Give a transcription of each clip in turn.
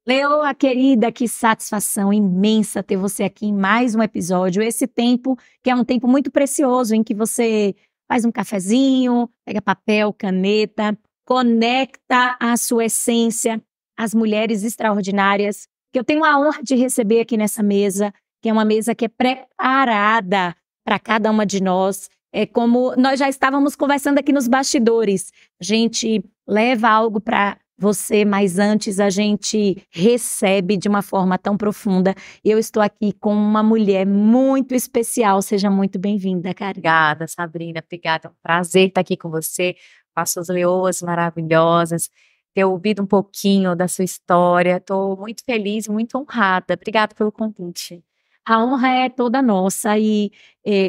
Leoa, querida, que satisfação imensa ter você aqui em mais um episódio. Esse tempo, que é um tempo muito precioso, em que você faz um cafezinho, pega papel, caneta, conecta a sua essência às mulheres extraordinárias, que eu tenho a honra de receber aqui nessa mesa, que é uma mesa que é preparada para cada uma de nós. É como nós já estávamos conversando aqui nos bastidores. A gente leva algo para você, mas antes a gente recebe de uma forma tão profunda. Eu estou aqui com uma mulher muito especial. Seja muito bem-vinda, Karina. Obrigada, Sabrina. Obrigada. É um prazer estar aqui com você, com as suas leoas maravilhosas, ter ouvido um pouquinho da sua história. Estou muito feliz, muito honrada. Obrigada pelo convite. A honra é toda nossa e,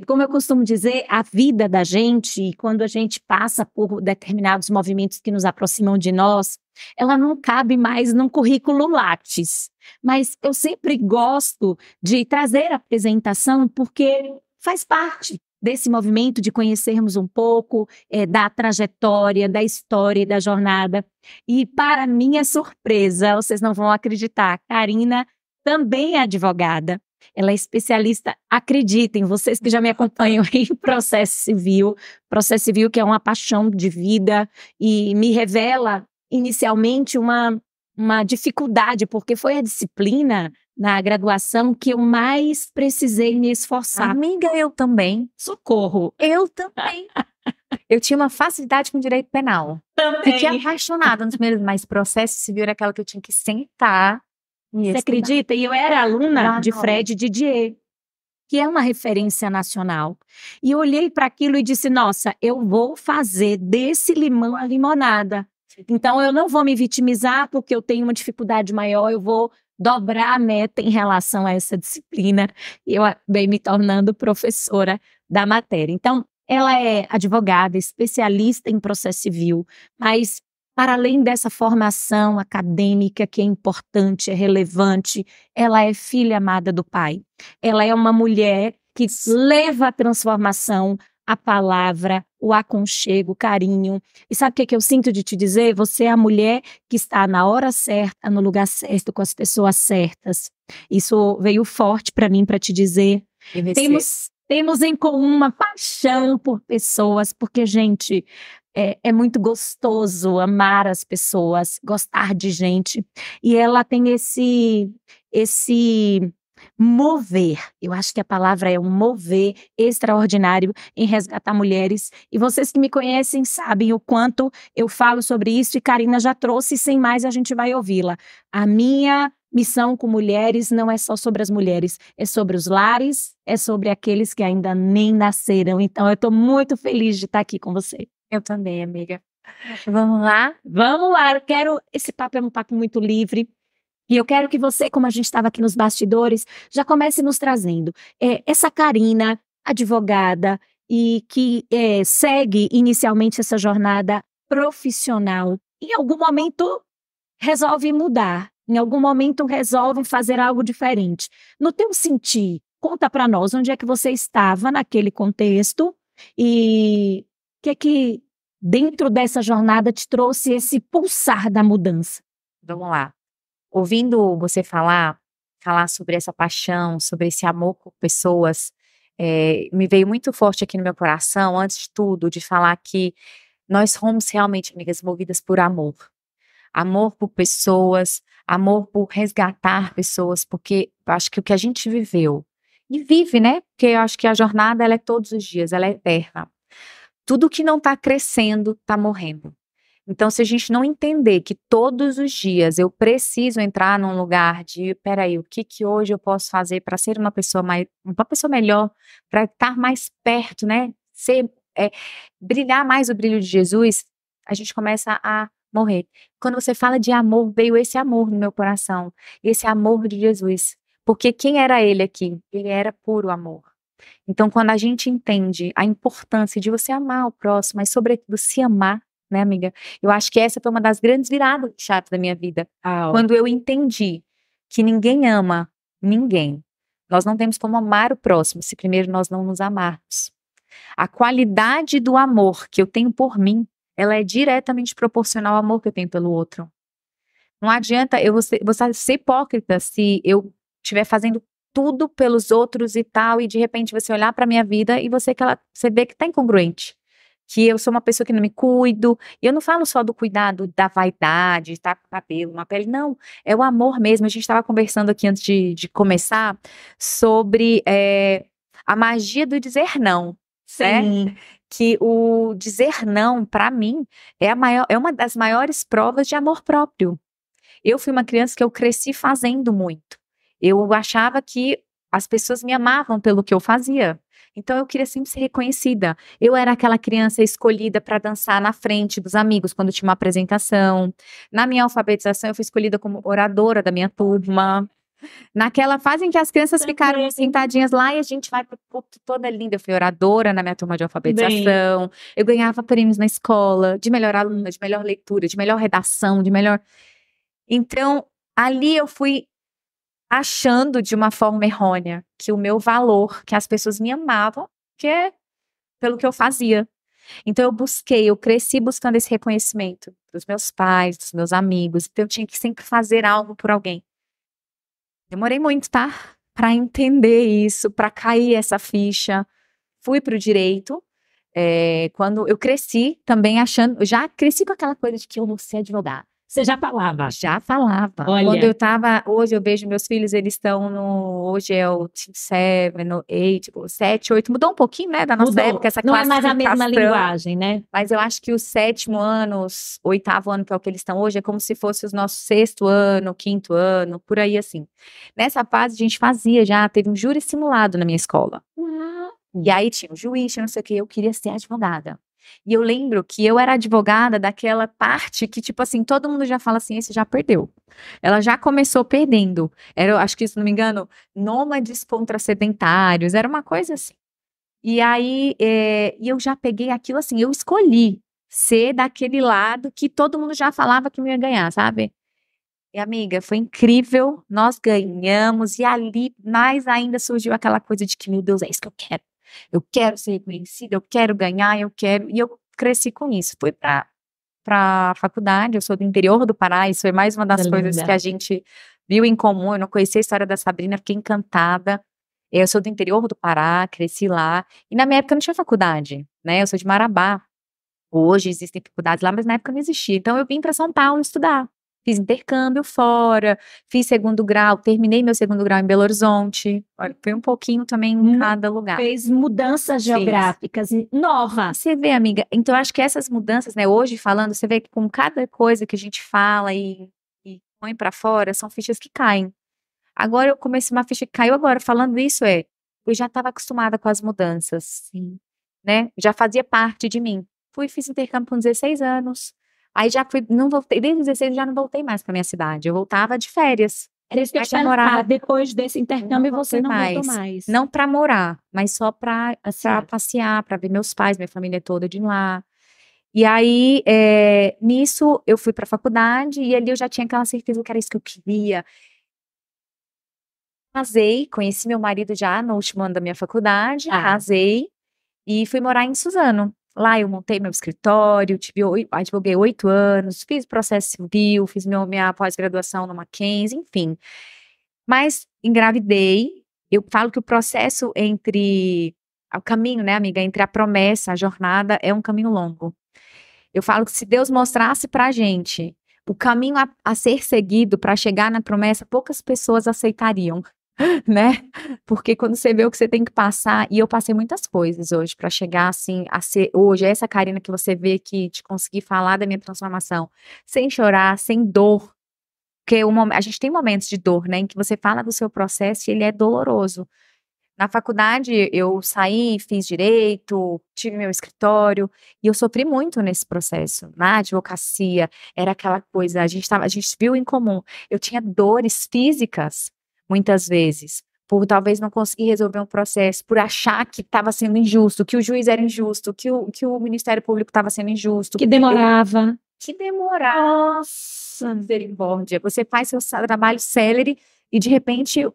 como eu costumo dizer, a vida da gente, quando a gente passa por determinados movimentos que nos aproximam de nós, ela não cabe mais num currículo Lattes. Mas eu sempre gosto de trazer a apresentação porque faz parte desse movimento de conhecermos um pouco da trajetória, da história e da jornada. E para minha surpresa, vocês não vão acreditar, Karina também é advogada. Ela é especialista, acreditem, vocês que já me acompanham em processo civil que é uma paixão de vida e me revela inicialmente uma dificuldade, porque foi a disciplina na graduação que eu mais precisei me esforçar. Amiga, eu também. Socorro! Eu também. Eu tinha uma facilidade com direito penal. Também. Fiquei apaixonada nos primeiros, mas processo civil era aquela que eu tinha que sentar. Você acredita? E eu era aluna de Fred Didier, que é uma referência nacional. E eu olhei para aquilo e disse, nossa, eu vou fazer desse limão a limonada. Então, eu não vou me vitimizar porque eu tenho uma dificuldade maior, eu vou dobrar a meta em relação a essa disciplina. E eu acabei me tornando professora da matéria. Então, ela é advogada, especialista em processo civil, mas para além dessa formação acadêmica que é importante, é relevante, ela é filha amada do Pai. Ela é uma mulher que leva a transformação, a palavra, o aconchego, o carinho. E sabe o que eu sinto de te dizer? Você é a mulher que está na hora certa, no lugar certo, com as pessoas certas. Isso veio forte para mim, para te dizer. Temos em comum uma paixão por pessoas, porque, gente, é muito gostoso amar as pessoas, gostar de gente. E ela tem esse mover, eu acho que a palavra é um mover extraordinário em resgatar mulheres. E vocês que me conhecem sabem o quanto eu falo sobre isso e Karina já trouxe, sem mais a gente vai ouvi-la. A minha missão com mulheres não é só sobre as mulheres, é sobre os lares, é sobre aqueles que ainda nem nasceram. Então eu estou muito feliz de estar aqui com você. Eu também, amiga. Vamos lá? Vamos lá, esse papo é um papo muito livre. E eu quero que você, como a gente estava aqui nos bastidores, já comece nos trazendo essa Karina, advogada, e que segue inicialmente essa jornada profissional. Em algum momento resolve mudar, em algum momento resolve fazer algo diferente. No teu sentir, conta para nós onde é que você estava naquele contexto e o que dentro dessa jornada te trouxe esse pulsar da mudança. Vamos lá. Ouvindo você falar sobre essa paixão, sobre esse amor por pessoas, me veio muito forte aqui no meu coração, antes de tudo, de falar que nós somos realmente, amigas, movidas por amor. Amor por pessoas, amor por resgatar pessoas, porque eu acho que o que a gente viveu, e vive, né? Porque eu acho que a jornada, ela é todos os dias, ela é eterna. Tudo que não está crescendo, está morrendo. Então, se a gente não entender que todos os dias eu preciso entrar num lugar de, peraí, o que hoje eu posso fazer para ser uma pessoa melhor, para estar mais perto, né? Brilhar mais o brilho de Jesus, a gente começa a morrer. Quando você fala de amor, veio esse amor no meu coração, esse amor de Jesus. Porque quem era ele aqui? Ele era puro amor. Então, quando a gente entende a importância de você amar o próximo, mas sobretudo se amar, né, amiga? Eu acho que essa foi uma das grandes viradas de chave da minha vida. Quando eu entendi que ninguém ama ninguém. Nós não temos como amar o próximo se primeiro nós não nos amarmos. A qualidade do amor que eu tenho por mim, ela é diretamente proporcional ao amor que eu tenho pelo outro. Não adianta eu vou ser hipócrita se eu estiver fazendo tudo pelos outros e tal, e de repente você olhar pra minha vida e você vê que tá incongruente. Que eu sou uma pessoa que não me cuido. E eu não falo só do cuidado da vaidade, estar com cabelo, uma pele, não. É o amor mesmo. A gente estava conversando aqui antes de começar sobre a magia do dizer não, né? Sim. Que o dizer não, pra mim, é uma das maiores provas de amor próprio. Eu fui uma criança que eu cresci fazendo muito. Eu achava que as pessoas me amavam pelo que eu fazia. Então eu queria sempre ser reconhecida. Eu era aquela criança escolhida para dançar na frente dos amigos quando tinha uma apresentação. Na minha alfabetização eu fui escolhida como oradora da minha turma. Naquela fase em que as crianças ficaram sentadinhas lá e a gente vai pro púlpito toda linda. Eu fui oradora na minha turma de alfabetização. Eu ganhava prêmios na escola de melhor aluna, de melhor leitura, de melhor redação, de melhor. Então, ali eu fui achando de uma forma errônea que o meu valor, que as pessoas me amavam, que é pelo que eu fazia. Então eu cresci buscando esse reconhecimento dos meus pais, dos meus amigos. Então eu tinha que sempre fazer algo por alguém. Demorei muito, tá? Para entender isso, para cair essa ficha. Fui para o direito. Quando eu cresci também achando, já cresci com aquela coisa de que eu vou ser advogada. Você já falava? Já falava. Olha. Quando eu tava, hoje eu vejo meus filhos, eles estão hoje é o Team 7, no 8, 7, 8, mudou um pouquinho, né, da nossa época, essa Não é mais a mesma classificação. linguagem, né? Mas eu acho que o 7º ano, 8º ano, que é o que eles estão hoje, é como se fosse o nosso 6º ano, 5º ano, por aí assim. Nessa fase a gente teve um júri simulado na minha escola. E aí tinha um juiz, tinha não sei o que, eu queria ser advogada. E eu lembro que eu era advogada daquela parte que, tipo assim, todo mundo já fala assim, esse já perdeu. Ela já começou perdendo. Acho que, se não me engano, nômades contra sedentários, era uma coisa assim. E aí, e eu já peguei aquilo assim, eu escolhi ser daquele lado que todo mundo já falava que eu ia ganhar, sabe? E amiga, foi incrível, nós ganhamos, e ali mais ainda surgiu aquela coisa de que, meu Deus, é isso que eu quero. Eu quero ser reconhecida, eu quero ganhar, e eu cresci com isso. Fui para a faculdade, eu sou do interior do Pará, isso foi mais uma das coisas que a gente viu em comum. Eu não conhecia a história da Sabrina, fiquei encantada. Eu sou do interior do Pará, cresci lá, e na minha época não tinha faculdade, né? Eu sou de Marabá. Hoje existem faculdades lá, mas na época não existia. Então eu vim para São Paulo estudar. Fiz intercâmbio fora, fiz 2º grau, terminei meu 2º grau em Belo Horizonte. Olha, foi um pouquinho também em cada lugar. Fez mudanças geográficas novas. Você vê, amiga, então eu acho que essas mudanças, né, hoje falando, você vê que com cada coisa que a gente fala e põe pra fora, são fichas que caem. Agora eu comecei uma ficha que caiu agora, falando isso eu já estava acostumada com as mudanças, né, já fazia parte de mim. Fiz intercâmbio com 16 anos. Aí já fui, não voltei, desde 16 já não voltei mais para minha cidade. Eu voltava de férias. Era isso que eu te perguntava, depois desse intercâmbio você não voltou mais. Não para morar, mas só para passear, para ver meus pais, minha família toda de lá. E aí, nisso, eu fui para a faculdade e ali eu já tinha aquela certeza que era isso que eu queria. Casei, conheci meu marido já no último ano da minha faculdade, casei e fui morar em Suzano. Lá eu montei meu escritório, advoguei 8 anos, fiz processo civil, fiz minha pós-graduação no Mackenzie, enfim. Mas engravidei, eu falo que o processo o caminho, né, amiga, entre a promessa, a jornada, é um caminho longo. Eu falo que se Deus mostrasse pra gente o caminho a ser seguido para chegar na promessa, poucas pessoas aceitariam. Né? Porque quando você vê o que você tem que passar, e eu passei muitas coisas hoje para chegar assim a ser hoje essa Karina que você vê que te consegui falar da minha transformação, sem chorar, sem dor, porque a gente tem momentos de dor, né, em que você fala do seu processo e ele é doloroso. Na faculdade eu saí, fiz direito, tive meu escritório e eu sofri muito nesse processo. Na advocacia era aquela coisa, a gente viu em comum. Eu tinha dores físicas muitas vezes, por talvez não conseguir resolver um processo, por achar que estava sendo injusto, que o juiz era injusto, que o Ministério Público estava sendo injusto. Que demorava. Nossa, misericórdia. Você faz seu trabalho célere e de repente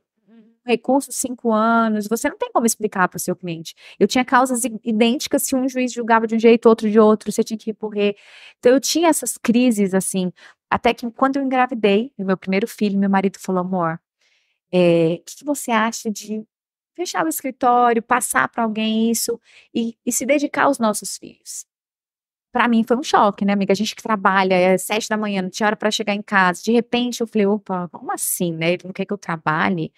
recurso 5 anos, você não tem como explicar para o seu cliente. Eu tinha causas idênticas, se um juiz julgava de um jeito, outro de outro, você tinha que recorrer. Então eu tinha essas crises assim. Até que quando eu engravidei do meu primeiro filho, meu marido falou, amor, o que você acha de fechar o escritório, passar para alguém isso e se dedicar aos nossos filhos? Para mim foi um choque, né, amiga? A gente que trabalha, 7 da manhã, não tinha hora para chegar em casa. De repente eu falei, opa, como assim, né? Ele não quer que eu trabalhe?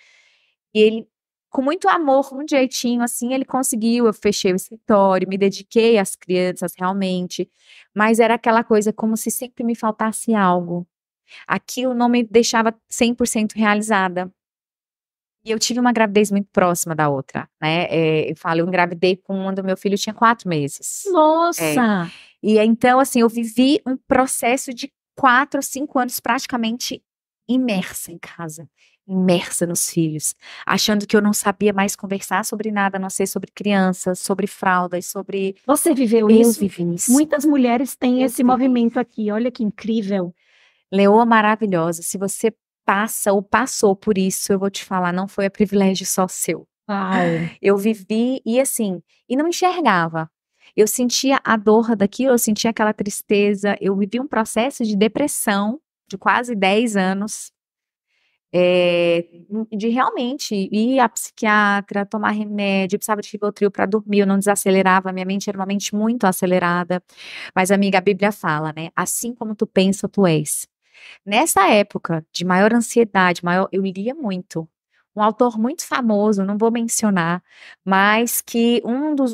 E ele, com muito amor, com muito jeitinho, assim, ele conseguiu. Eu fechei o escritório, me dediquei às crianças realmente. Mas era aquela coisa como se sempre me faltasse algo. Aquilo não me deixava 100% realizada. E eu tive uma gravidez muito próxima da outra, né? Eu engravidei quando meu filho tinha 4 meses. Nossa! E então, assim, eu vivi um processo de 4 a 5 anos praticamente imersa em casa, imersa nos filhos, achando que eu não sabia mais conversar sobre nada, a não ser sobre crianças, sobre fraldas, sobre... Você viveu Eu isso? vivi isso. Muitas mulheres têm Eu esse vivi. movimento aqui. Olha que incrível. Leoa maravilhosa, se você passa ou passou por isso, eu vou te falar, não foi a privilégio só seu. Uau! Eu vivi e assim, e não enxergava. Eu sentia a dor daquilo, eu sentia aquela tristeza, eu vivi um processo de depressão de quase 10 anos, de realmente ir à psiquiatra, tomar remédio, eu precisava de Rivotril para dormir, eu não desacelerava, minha mente era uma mente muito acelerada. Mas, amiga, a Bíblia fala, né? Assim como tu pensa, tu és. Nessa época de maior ansiedade, eu lia muito. Um autor muito famoso, não vou mencionar, mas que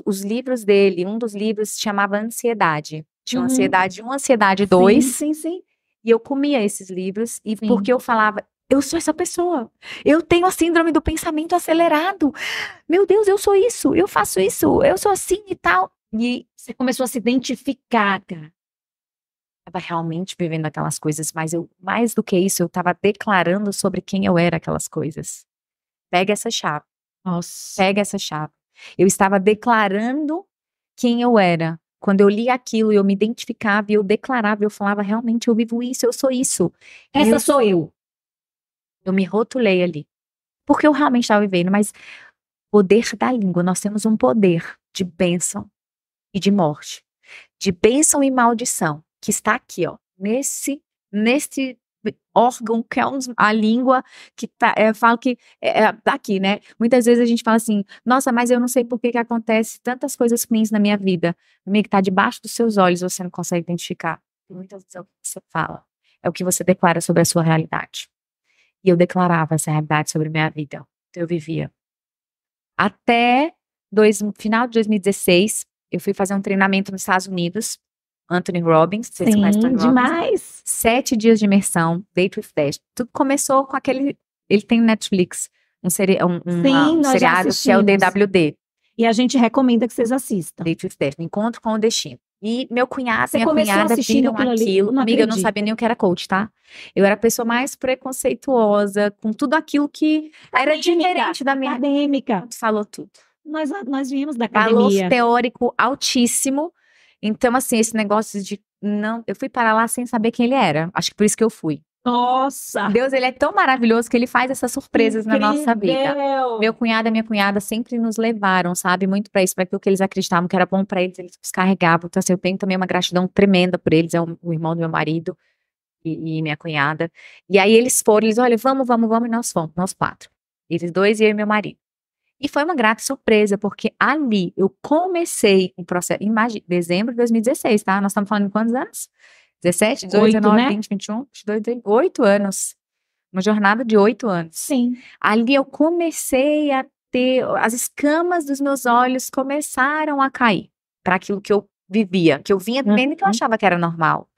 os livros dele, um dos livros se chamava Ansiedade. Tinha Uhum. Ansiedade 1, Ansiedade 2. Sim. E eu comia esses livros, e Sim. porque eu falava, eu sou essa pessoa. Eu tenho a síndrome do pensamento acelerado. Meu Deus, eu sou isso, eu faço isso, eu sou assim e tal. E você começou a se identificar, cara. Estava realmente vivendo aquelas coisas, mas mais do que isso, eu estava declarando sobre quem eu era aquelas coisas. Pega essa chave. Nossa. Pega essa chave. Eu estava declarando quem eu era. Quando eu li aquilo, eu me identificava e eu declarava, eu falava, realmente, eu vivo isso, eu sou isso. Essa sou eu. Eu me rotulei ali. Porque eu realmente estava vivendo, mas poder da língua, nós temos um poder de bênção e de morte. De bênção e maldição, que está aqui, ó, nesse órgão que é a língua, que tá, eu falo que tá aqui, né? Muitas vezes a gente fala assim, nossa, mas eu não sei por que acontece tantas coisas ruins na minha vida. Amigo, que tá debaixo dos seus olhos, você não consegue identificar. E muitas vezes é o que você fala, é o que você declara sobre a sua realidade. E eu declarava essa realidade sobre a minha vida. Então eu vivia. Até final de 2016, eu fui fazer um treinamento nos Estados Unidos, Anthony Robbins, vocês conhecem Anthony Robbins? Demais. 7 dias de imersão, Date with Dash. Tudo começou com ele tem no Netflix, um seriado que é o DWD. E a gente recomenda que vocês assistam. Date with Dash, Encontro com o Destino. E meu cunhado, Você minha começou cunhada assistindo viram aquilo. Amiga, eu não sabia nem o que era coach, tá? Eu era a pessoa mais preconceituosa, com tudo aquilo que era diferente da minha... Acadêmica. Falou tudo. Nós viemos da academia. Valor teórico altíssimo. Então, assim, esse negócio de... Não, eu fui para lá sem saber quem ele era. Acho que por isso que eu fui. Nossa! Deus, ele é tão maravilhoso que ele faz essas surpresas na nossa vida. Meu cunhado e minha cunhada sempre nos levaram, sabe? Muito para isso, para aquilo que eles acreditavam que era bom para eles, eles carregavam. Então, assim, eu tenho também uma gratidão tremenda por eles. É o irmão do meu marido e minha cunhada. E aí eles olha, vamos, e nós fomos, nós 4. Eles 2 e eu e meu marido. E foi uma grata surpresa, porque ali eu comecei um processo, imagina, dezembro de 2016, tá? Nós estamos falando de quantos anos? 17, 18, 19, né? 20, 21, 22, 8 anos. Uma jornada de 8 anos. Sim. Ali eu comecei a ter, as escamas dos meus olhos começaram a cair para aquilo que eu vivia, que eu vinha vivendo e que eu achava que era normal.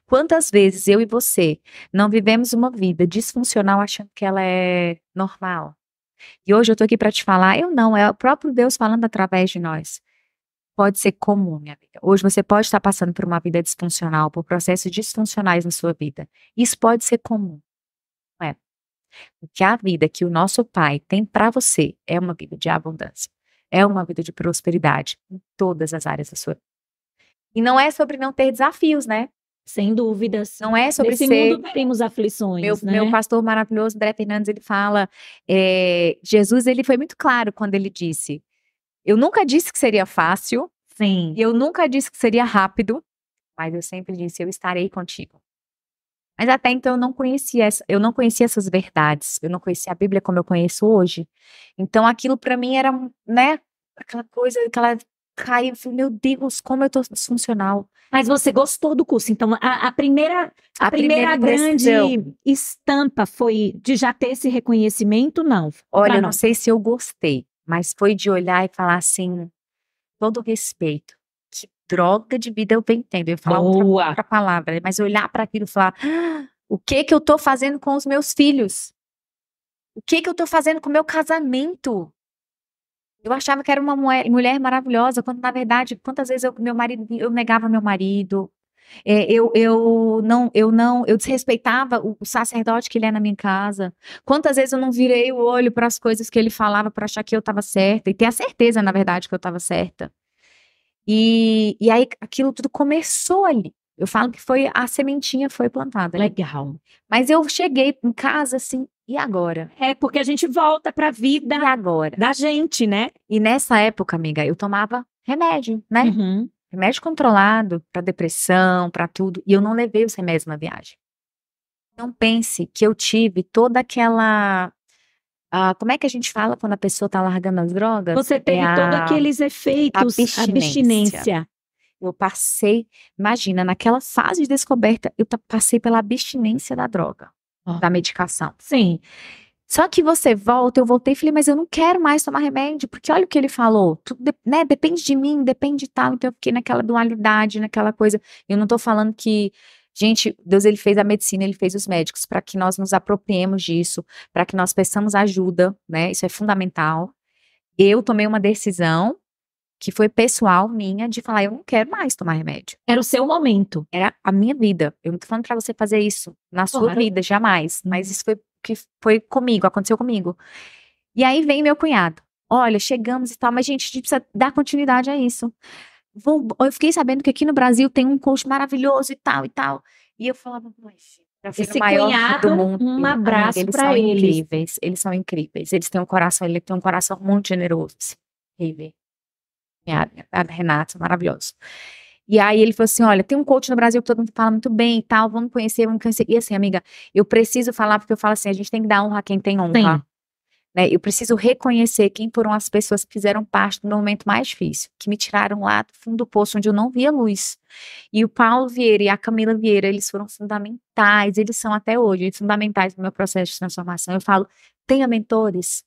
Quantas vezes eu e você não vivemos uma vida disfuncional achando que ela é normal? E hoje eu tô aqui para te falar, é o próprio Deus falando através de nós. Pode ser comum, minha amiga. Hoje você pode estar passando por uma vida disfuncional, por processos disfuncionais na sua vida. Isso pode ser comum, não é? Porque a vida que o nosso Pai tem para você é uma vida de abundância. É uma vida de prosperidade em todas as áreas da sua vida. E não é sobre não ter desafios, né? Sem dúvidas. Não é sobre Nesse mundo teremos aflições, né? Meu pastor maravilhoso, André Fernandes, ele fala, Jesus, ele foi muito claro quando ele disse, eu nunca disse que seria fácil, sim. Eu nunca disse que seria rápido, mas eu sempre disse, eu estarei contigo. Mas até então eu não conhecia essas verdades, eu não conhecia a Bíblia como eu conheço hoje. Então aquilo pra mim era, né, aquela coisa, aquela caiu, eu falei, meu Deus, como eu tô disfuncional. Mas você gostou do curso, então a primeira A primeira grande impressão, estampa foi de já ter esse reconhecimento, não? olha, Pra eu não não. sei se eu gostei, mas foi de olhar e falar assim, todo respeito, que droga de vida eu venho tendo. Eu ia falar Boa. outra palavra, mas olhar para aquilo e falar, o que que eu tô fazendo com os meus filhos? O que que eu tô fazendo com o meu casamento? Eu achava que era uma mulher maravilhosa, quando na verdade, quantas vezes eu negava meu marido, eu desrespeitava o sacerdote que ele é na minha casa. Quantas vezes eu não virei o olho para as coisas que ele falava para achar que eu estava certa e ter a certeza, na verdade, que eu estava certa. E aí aquilo tudo começou ali. Eu falo que foi a sementinha foi plantada ali. Legal. Mas eu cheguei em casa assim, e agora? É porque a gente volta pra vida E agora? da gente, né? E nessa época, amiga, eu tomava remédio, né? Uhum. Remédio controlado para depressão, para tudo. E eu não levei os remédios na viagem. Não pense que eu tive toda aquela. Como é que a gente fala quando a pessoa tá largando as drogas? Você teve todos aqueles efeitos, abstinência. Eu passei, imagina, naquela fase de descoberta, eu passei pela abstinência da droga, da medicação. Sim. Só que você volta, eu voltei e falei, mas eu não quero mais tomar remédio, porque olha o que ele falou, tudo, né, depende de mim, depende de tal, então eu fiquei naquela dualidade, naquela coisa. Eu não tô falando que, gente, Deus ele fez a medicina, ele fez os médicos, para que nós nos apropriemos disso, para que nós peçamos ajuda, né, isso é fundamental. Eu tomei uma decisão, que foi pessoal minha, de falar, eu não quero mais tomar remédio. Era o seu momento. Era a minha vida. Eu não tô falando pra você fazer isso na sua Claro. vida, jamais. Mas isso foi que foi comigo, aconteceu comigo. E aí vem meu cunhado. Olha, chegamos e tal, mas gente, a gente precisa dar continuidade a isso. Eu fiquei sabendo que aqui no Brasil tem um coach maravilhoso e tal e tal. E eu falava, mas Esse o maior cunhado, do mundo. um Amiga, abraço eles pra são eles. incríveis. Eles são incríveis. Eles têm um coração, ele tem um coração muito generoso. Incrível. A Renata, maravilhoso. E aí ele falou assim, olha, tem um coach no Brasil que todo mundo fala muito bem e tal, vamos conhecer, vamos conhecer. E assim, amiga, eu preciso falar, porque eu falo assim, a gente tem que dar honra a quem tem honra. Sim. Né? Eu preciso reconhecer quem foram as pessoas que fizeram parte do meu momento mais difícil, que me tiraram lá do fundo do poço, onde eu não via luz. E o Paulo Vieira e a Camila Vieira, eles foram fundamentais, eles são até hoje, fundamentais no meu processo de transformação. Eu falo, tenha mentores.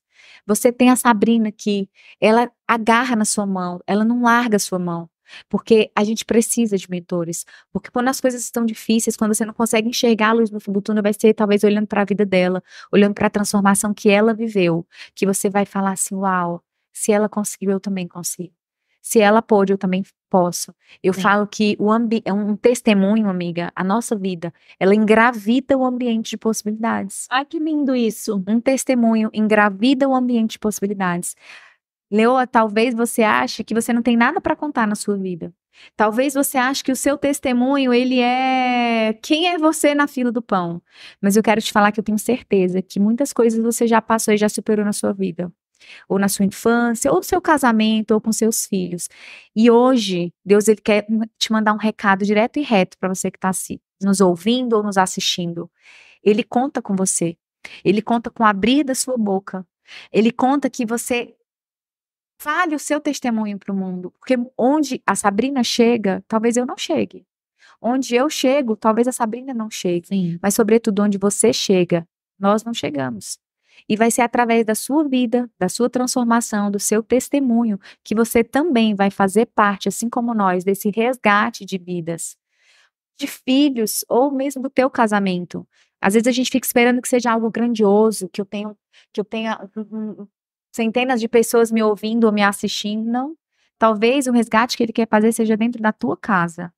Você tem a Sabrina que ela agarra na sua mão, ela não larga a sua mão. Porque a gente precisa de mentores. Porque quando as coisas estão difíceis, quando você não consegue enxergar a luz no fundo do túnel, vai ser talvez olhando para a vida dela, olhando para a transformação que ela viveu, que você vai falar assim, uau, se ela conseguiu, eu também consigo. Se ela pôde, eu também posso. Eu falo que é um testemunho, amiga, a nossa vida, ela engravida o ambiente de possibilidades. Ai, que lindo isso. Um testemunho engravida o ambiente de possibilidades. Leoa, talvez você ache que você não tem nada para contar na sua vida. Talvez você ache que o seu testemunho, ele é quem é você na fila do pão. Mas eu quero te falar que eu tenho certeza que muitas coisas você já passou e já superou na sua vida. Ou na sua infância, ou no seu casamento, ou com seus filhos. E hoje, Deus ele quer te mandar um recado direto e reto para você que está nos ouvindo ou nos assistindo. Ele conta com você. Ele conta com o abrir da sua boca. Ele conta que você fale o seu testemunho para o mundo, porque onde a Sabrina chega, talvez eu não chegue. Onde eu chego, talvez a Sabrina não chegue. Sim. Mas, sobretudo, onde você chega, nós não chegamos. E vai ser através da sua vida, da sua transformação, do seu testemunho, que você também vai fazer parte, assim como nós, desse resgate de vidas, de filhos, ou mesmo do teu casamento. Às vezes a gente fica esperando que seja algo grandioso, que eu tenha centenas de pessoas me ouvindo ou me assistindo, não. Talvez o resgate que ele quer fazer seja dentro da tua casa,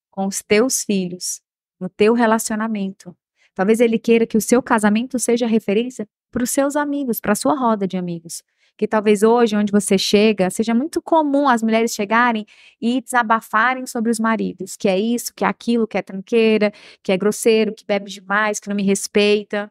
com os teus filhos, no teu relacionamento. Talvez ele queira que o seu casamento seja referência para os seus amigos, para a sua roda de amigos. Que talvez hoje, onde você chega, seja muito comum as mulheres chegarem e desabafarem sobre os maridos, que é isso, que é aquilo, que é tranqueira, que é grosseiro, que bebe demais, que não me respeita.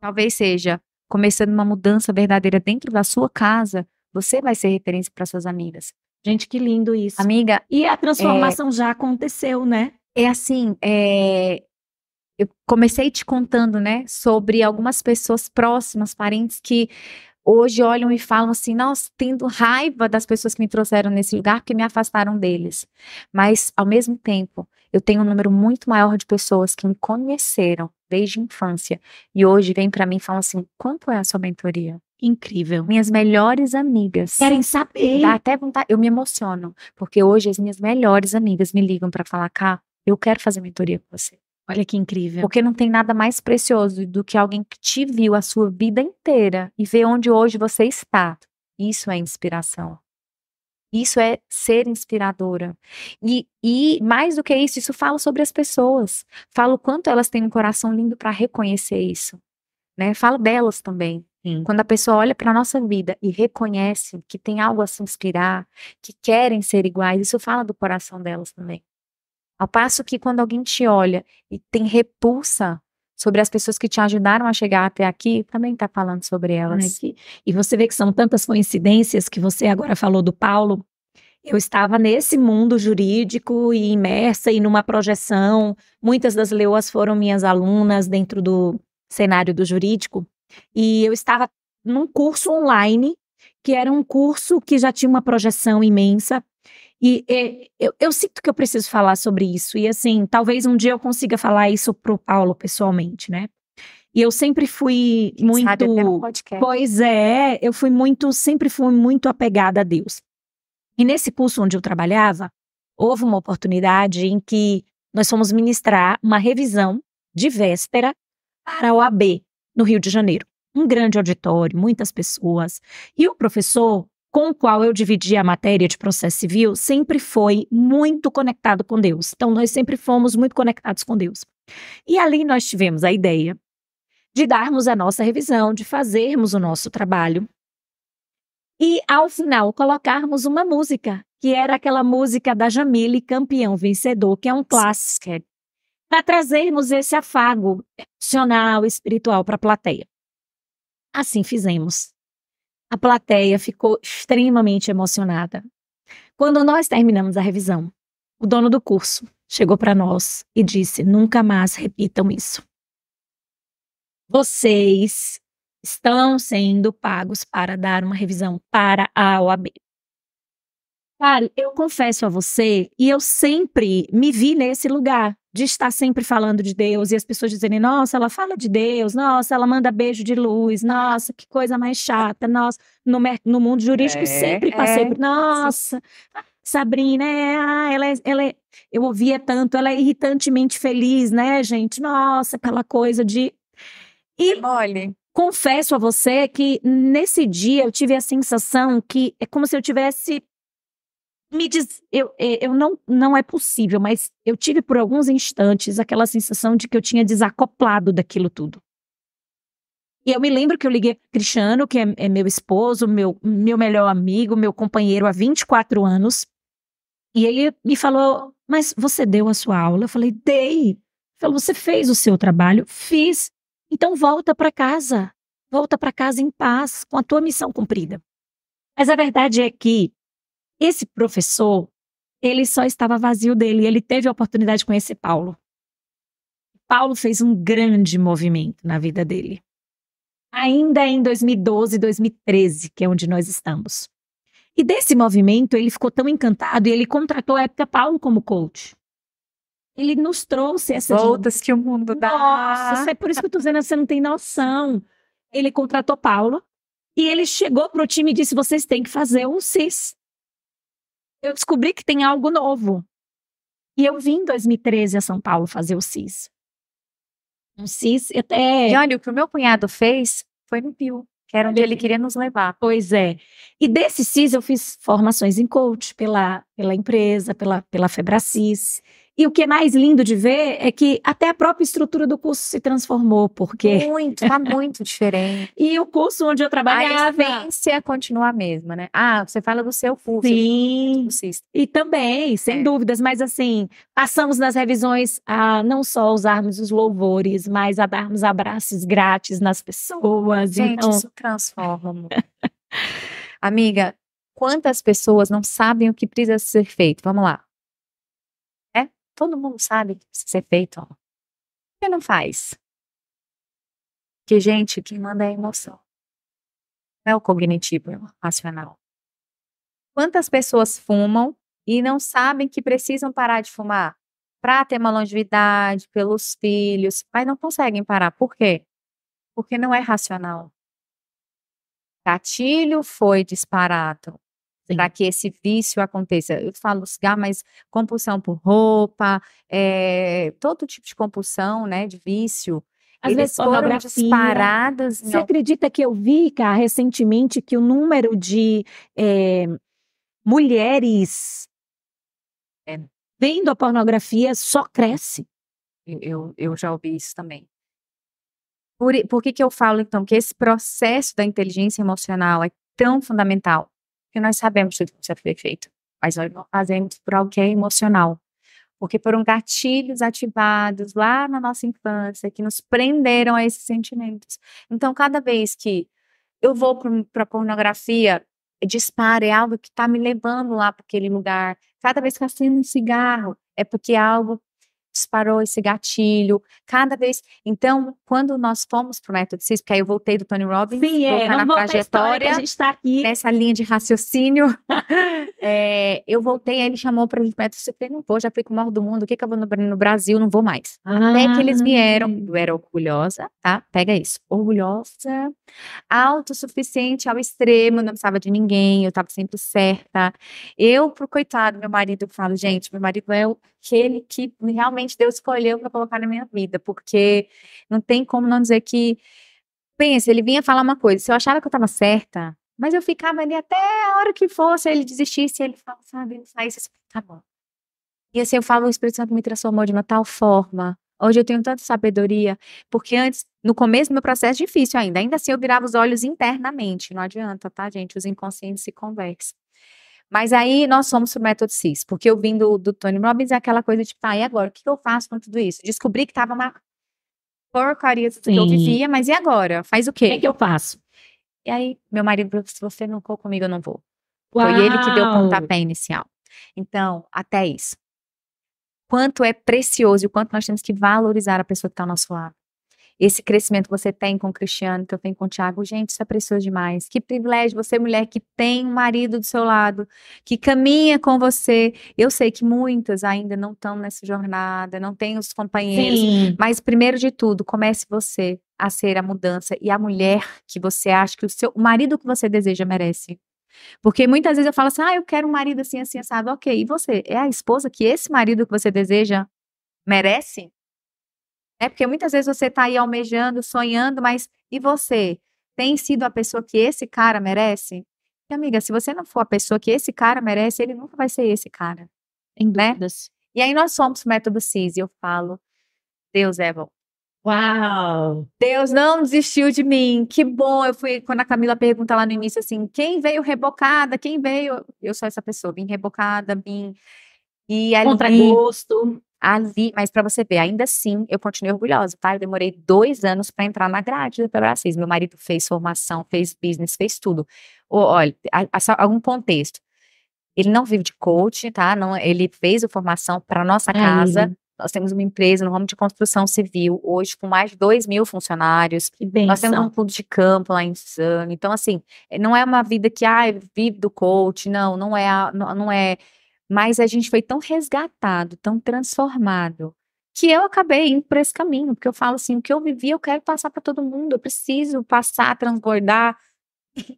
Talvez seja começando uma mudança verdadeira dentro da sua casa, você vai ser referência para suas amigas. Gente, que lindo isso. Amiga, E a transformação já aconteceu, né? é assim, eu comecei te contando, né, sobre algumas pessoas próximas, parentes que hoje olham e falam assim, nossa, tendo raiva das pessoas que me trouxeram nesse lugar porque me afastaram deles. Mas, ao mesmo tempo, eu tenho um número muito maior de pessoas que me conheceram desde a infância e hoje vêm para mim e falam assim, quanto é a sua mentoria? Incrível. Minhas melhores amigas. Querem saber. Dá até vontade, eu me emociono, porque hoje as minhas melhores amigas me ligam para falar, Cá, eu quero fazer mentoria com você. Olha que incrível. Porque não tem nada mais precioso do que alguém que te viu a sua vida inteira e vê onde hoje você está. Isso é inspiração. Isso é ser inspiradora. E mais do que isso fala sobre as pessoas. Fala o quanto elas têm um coração lindo para reconhecer isso. Né? Fala delas também. Sim. Quando a pessoa olha para a nossa vida e reconhece que tem algo a se inspirar, que querem ser iguais, isso fala do coração delas também. Ao passo que quando alguém te olha e tem repulsa sobre as pessoas que te ajudaram a chegar até aqui, também está falando sobre elas. E você vê que são tantas coincidências que você agora falou do Paulo. Eu estava nesse mundo jurídico e imersa e numa projeção. Muitas das leoas foram minhas alunas dentro do cenário do jurídico. E eu estava num curso online, que era um curso que já tinha uma projeção imensa. E eu sinto que eu preciso falar sobre isso. E assim, talvez um dia eu consiga falar isso pro Paulo pessoalmente, né? E eu sempre fui muito... Sabe, até no podcast. Pois é, sempre fui muito apegada a Deus. E nesse curso onde eu trabalhava, houve uma oportunidade em que nós fomos ministrar uma revisão de véspera para a OAB, no Rio de Janeiro. Um grande auditório, muitas pessoas. E o professor, com o qual eu dividi a matéria de processo civil, sempre foi muito conectado com Deus. Então, nós sempre fomos muito conectados com Deus. E ali nós tivemos a ideia de darmos a nossa revisão, de fazermos o nosso trabalho. E, ao final, colocarmos uma música, que era aquela música da Jamile, Campeão Vencedor, que é um clássico, para trazermos esse afago emocional, espiritual para a plateia. Assim fizemos. A plateia ficou extremamente emocionada. Quando nós terminamos a revisão, o dono do curso chegou para nós e disse, nunca mais repitam isso. Vocês estão sendo pagos para dar uma revisão para a OAB. Cara, eu confesso a você, e eu sempre me vi nesse lugar, de estar sempre falando de Deus, e as pessoas dizerem, nossa, ela fala de Deus, nossa, ela manda beijo de luz, nossa, que coisa mais chata, nossa, no mundo jurídico sempre passei por, nossa, Sabrina, eu ouvia tanto, ela é irritantemente feliz, né, gente, nossa, aquela coisa de... E olha, confesso a você que nesse dia eu tive a sensação que é como se eu tivesse... não é possível, mas eu tive por alguns instantes aquela sensação de que eu tinha desacoplado daquilo tudo. E eu me lembro que eu liguei para Cristiano, que é meu esposo, meu melhor amigo, meu companheiro há 24 anos, e ele me falou, mas você deu a sua aula? Eu falei, dei. Ele falou, você fez o seu trabalho? Fiz. Então volta para casa em paz, com a tua missão cumprida. Mas a verdade é que esse professor, ele só estava vazio dele, ele teve a oportunidade de conhecer Paulo. Paulo fez um grande movimento na vida dele. Ainda em 2012, 2013, que é onde nós estamos. E desse movimento, ele ficou tão encantado e ele contratou a época Paulo como coach. Ele nos trouxe essas voltas que o mundo dá. Nossa, é por isso que eu tô dizendo, você não tem noção. Ele contratou Paulo e ele chegou pro time e disse, vocês têm que fazer um CIS. Eu descobri que tem algo novo. E eu vim em 2013 a São Paulo fazer o CIS. Um CIS até... E olha, o que o meu cunhado fez foi no Pio, que era onde ele queria nos levar. Pois é. E desse CIS eu fiz formações em coach pela empresa, pela Febracis. E o que é mais lindo de ver é que até a própria estrutura do curso se transformou, porque... Tá muito diferente. E o curso onde eu trabalhava... A essência continua a mesma, né? Ah, você fala do seu curso. Sim, e também, sem dúvidas, mas assim, passamos nas revisões a não só usarmos os louvores, mas a darmos abraços grátis nas pessoas. Gente, então... isso transforma. Amiga, quantas pessoas não sabem o que precisa ser feito? Vamos lá. Todo mundo sabe que precisa ser feito. Ó. Por que não faz? Porque, gente, quem manda é a emoção. Não é o cognitivo, é o racional. Quantas pessoas fumam e não sabem que precisam parar de fumar para ter uma longevidade, pelos filhos, mas não conseguem parar. Por quê? Porque não é racional. Gatilho foi disparado para que esse vício aconteça. Eu falo cigarro, mas compulsão por roupa, todo tipo de compulsão, né, de vício, Às vezes eles foram pornografia. disparados. Você acredita que eu vi, Cá, recentemente, que o número de mulheres vendo a pornografia só cresce? Eu já ouvi isso também. Por que eu falo, então, que esse processo da inteligência emocional é tão fundamental? Porque nós sabemos tudo que precisa ser feito, mas nós não fazemos por algo que é emocional. Porque foram gatilhos ativados lá na nossa infância que nos prenderam a esses sentimentos. Então, cada vez que eu vou para a pornografia, dispara, é algo que está me levando lá para aquele lugar. Cada vez que eu acendo um cigarro, é porque algo disparou esse gatilho. Cada vez. Então, quando nós fomos para o método CIS, porque aí eu voltei do Tony Robbins, voltar na trajetória, que a gente está aqui nessa linha de raciocínio, eu voltei, aí ele chamou para o método CIS, eu falei, não vou, já fui com o maior do mundo, o que eu vou no Brasil, não vou mais. Até que eles vieram, eu era orgulhosa, tá? Pega isso, orgulhosa, autossuficiente ao extremo, não precisava de ninguém, eu estava sempre certa. Eu, pro coitado, meu marido, eu falo, gente, meu marido é aquele que realmente Deus escolheu para colocar na minha vida, porque não tem como não dizer que, pensa, ele vinha falar uma coisa, se eu achava que eu estava certa, mas eu ficava ali até a hora que fosse, ele desistisse, ele falava, sabe, ele saísse, tá bom. E assim, eu falo, o Espírito Santo me transformou de uma tal forma. Hoje eu tenho tanta sabedoria, porque antes, no começo do meu processo, difícil ainda assim eu virava os olhos internamente, não adianta, tá, gente? Os inconscientes se conversam. Mas aí nós fomos pro método CIS, porque eu vim do Tony Robbins, é aquela coisa de, tá, e agora? O que eu faço com tudo isso? Descobri que tava uma porcaria do que eu vivia, mas e agora? Faz o quê? O que eu faço? E aí, meu marido falou, se você não for comigo, eu não vou. Uau! Foi ele que deu o pontapé inicial. Então, até isso. Quanto é precioso e o quanto nós temos que valorizar a pessoa que está ao nosso lado. Esse crescimento que você tem com o Cristiano, que eu tenho com o Thiago, gente, isso é precioso demais. Que privilégio você, mulher, que tem um marido do seu lado, que caminha com você. Eu sei que muitas ainda não estão nessa jornada, não têm os companheiros. Sim. Mas, primeiro de tudo, comece você a ser a mudança e a mulher que você acha que o marido que você deseja merece. Porque muitas vezes eu falo assim, eu quero um marido assim, assim, assado. Ok, e você? É a esposa que esse marido que você deseja merece? Porque muitas vezes você tá aí almejando, sonhando, mas e você? Tem sido a pessoa que esse cara merece? E, amiga, se você não for a pessoa que esse cara merece, ele nunca vai ser esse cara. Em né? dúvidas. E aí nós somos o método CIS e eu falo, Deus é bom. Uau! Deus não desistiu de mim, que bom, quando a Camila pergunta lá no início assim, quem veio rebocada, quem veio, eu sou essa pessoa, vim rebocada, e ali, Contra gosto. ali, mas pra você ver, ainda assim, eu continuei orgulhosa, tá? Eu demorei 2 anos pra entrar na grade do PBACIS, meu marido fez formação, fez business, fez tudo. Olha, algum contexto, ele não vive de coach, tá? Não, ele fez a formação pra nossa casa. Nós temos uma empresa no ramo de construção civil, hoje com mais de 2.000 funcionários. Que bênção. Nós temos um clube de campo lá em Suzano. Então, assim, não é uma vida que, vive do coach, não é. Mas a gente foi tão resgatado, tão transformado, que eu acabei indo por esse caminho, porque eu falo assim, o que eu vivi, eu quero passar para todo mundo, eu preciso passar, transbordar.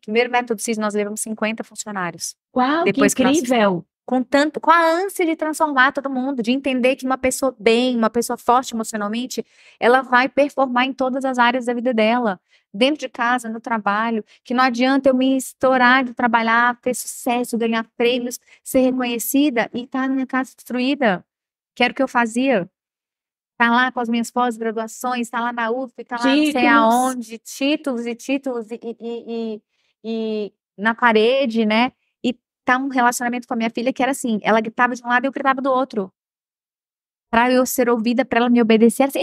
Primeiro método CIS, nós levamos 50 funcionários. Uau, Depois que incrível! Com a ânsia de transformar todo mundo, de entender que uma pessoa uma pessoa forte emocionalmente, ela vai performar em todas as áreas da vida dela, dentro de casa, no trabalho, que não adianta eu me estourar de trabalhar, ter sucesso, ganhar prêmios, ser reconhecida e estar na minha casa destruída, que era o que eu fazia. Tá lá com as minhas pós-graduações, tá lá na UF, tá lá não sei aonde, títulos e na parede, né? Tá um relacionamento com a minha filha que era assim, ela gritava de um lado e eu gritava do outro. Pra eu ser ouvida, pra ela me obedecer, assim,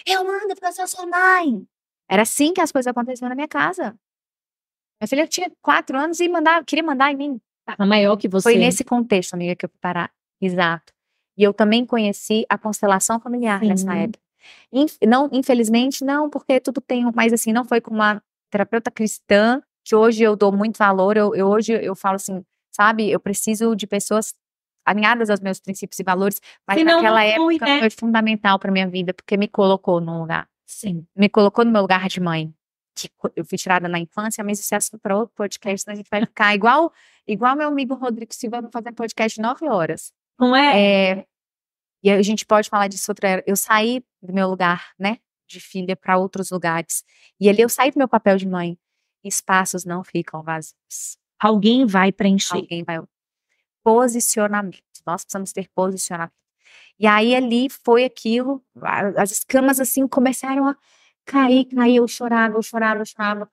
eu mando porque eu sou sua mãe. Era assim que as coisas aconteciam na minha casa. Minha filha tinha 4 anos e queria mandar em mim. Tava maior que você. Foi nesse contexto, amiga, que eu fui parar. Exato. E eu também conheci a constelação familiar nessa época. Não, infelizmente, não, porque tudo tem, mas assim, não foi com uma terapeuta cristã, que hoje eu dou muito valor, hoje eu falo assim, sabe, eu preciso de pessoas alinhadas aos meus princípios e valores, mas Senão naquela não flui, época né? foi fundamental para minha vida, porque me colocou num lugar, Sim. me colocou no meu lugar de mãe, que eu fui tirada na infância, mas isso é assunto para outro podcast, senão a gente vai ficar igual meu amigo Rodrigo Silva, vai fazer podcast 9 horas. Não é? E a gente pode falar disso outra era. Eu saí do meu lugar, né, de filha para outros lugares. E ali eu saí do meu papel de mãe. Espaços não ficam vazios. Alguém vai preencher. Alguém vai. Posicionamento. Nós precisamos ter posicionamento. E aí ali foi aquilo, as escamas assim começaram a cair, eu chorava. Eu falo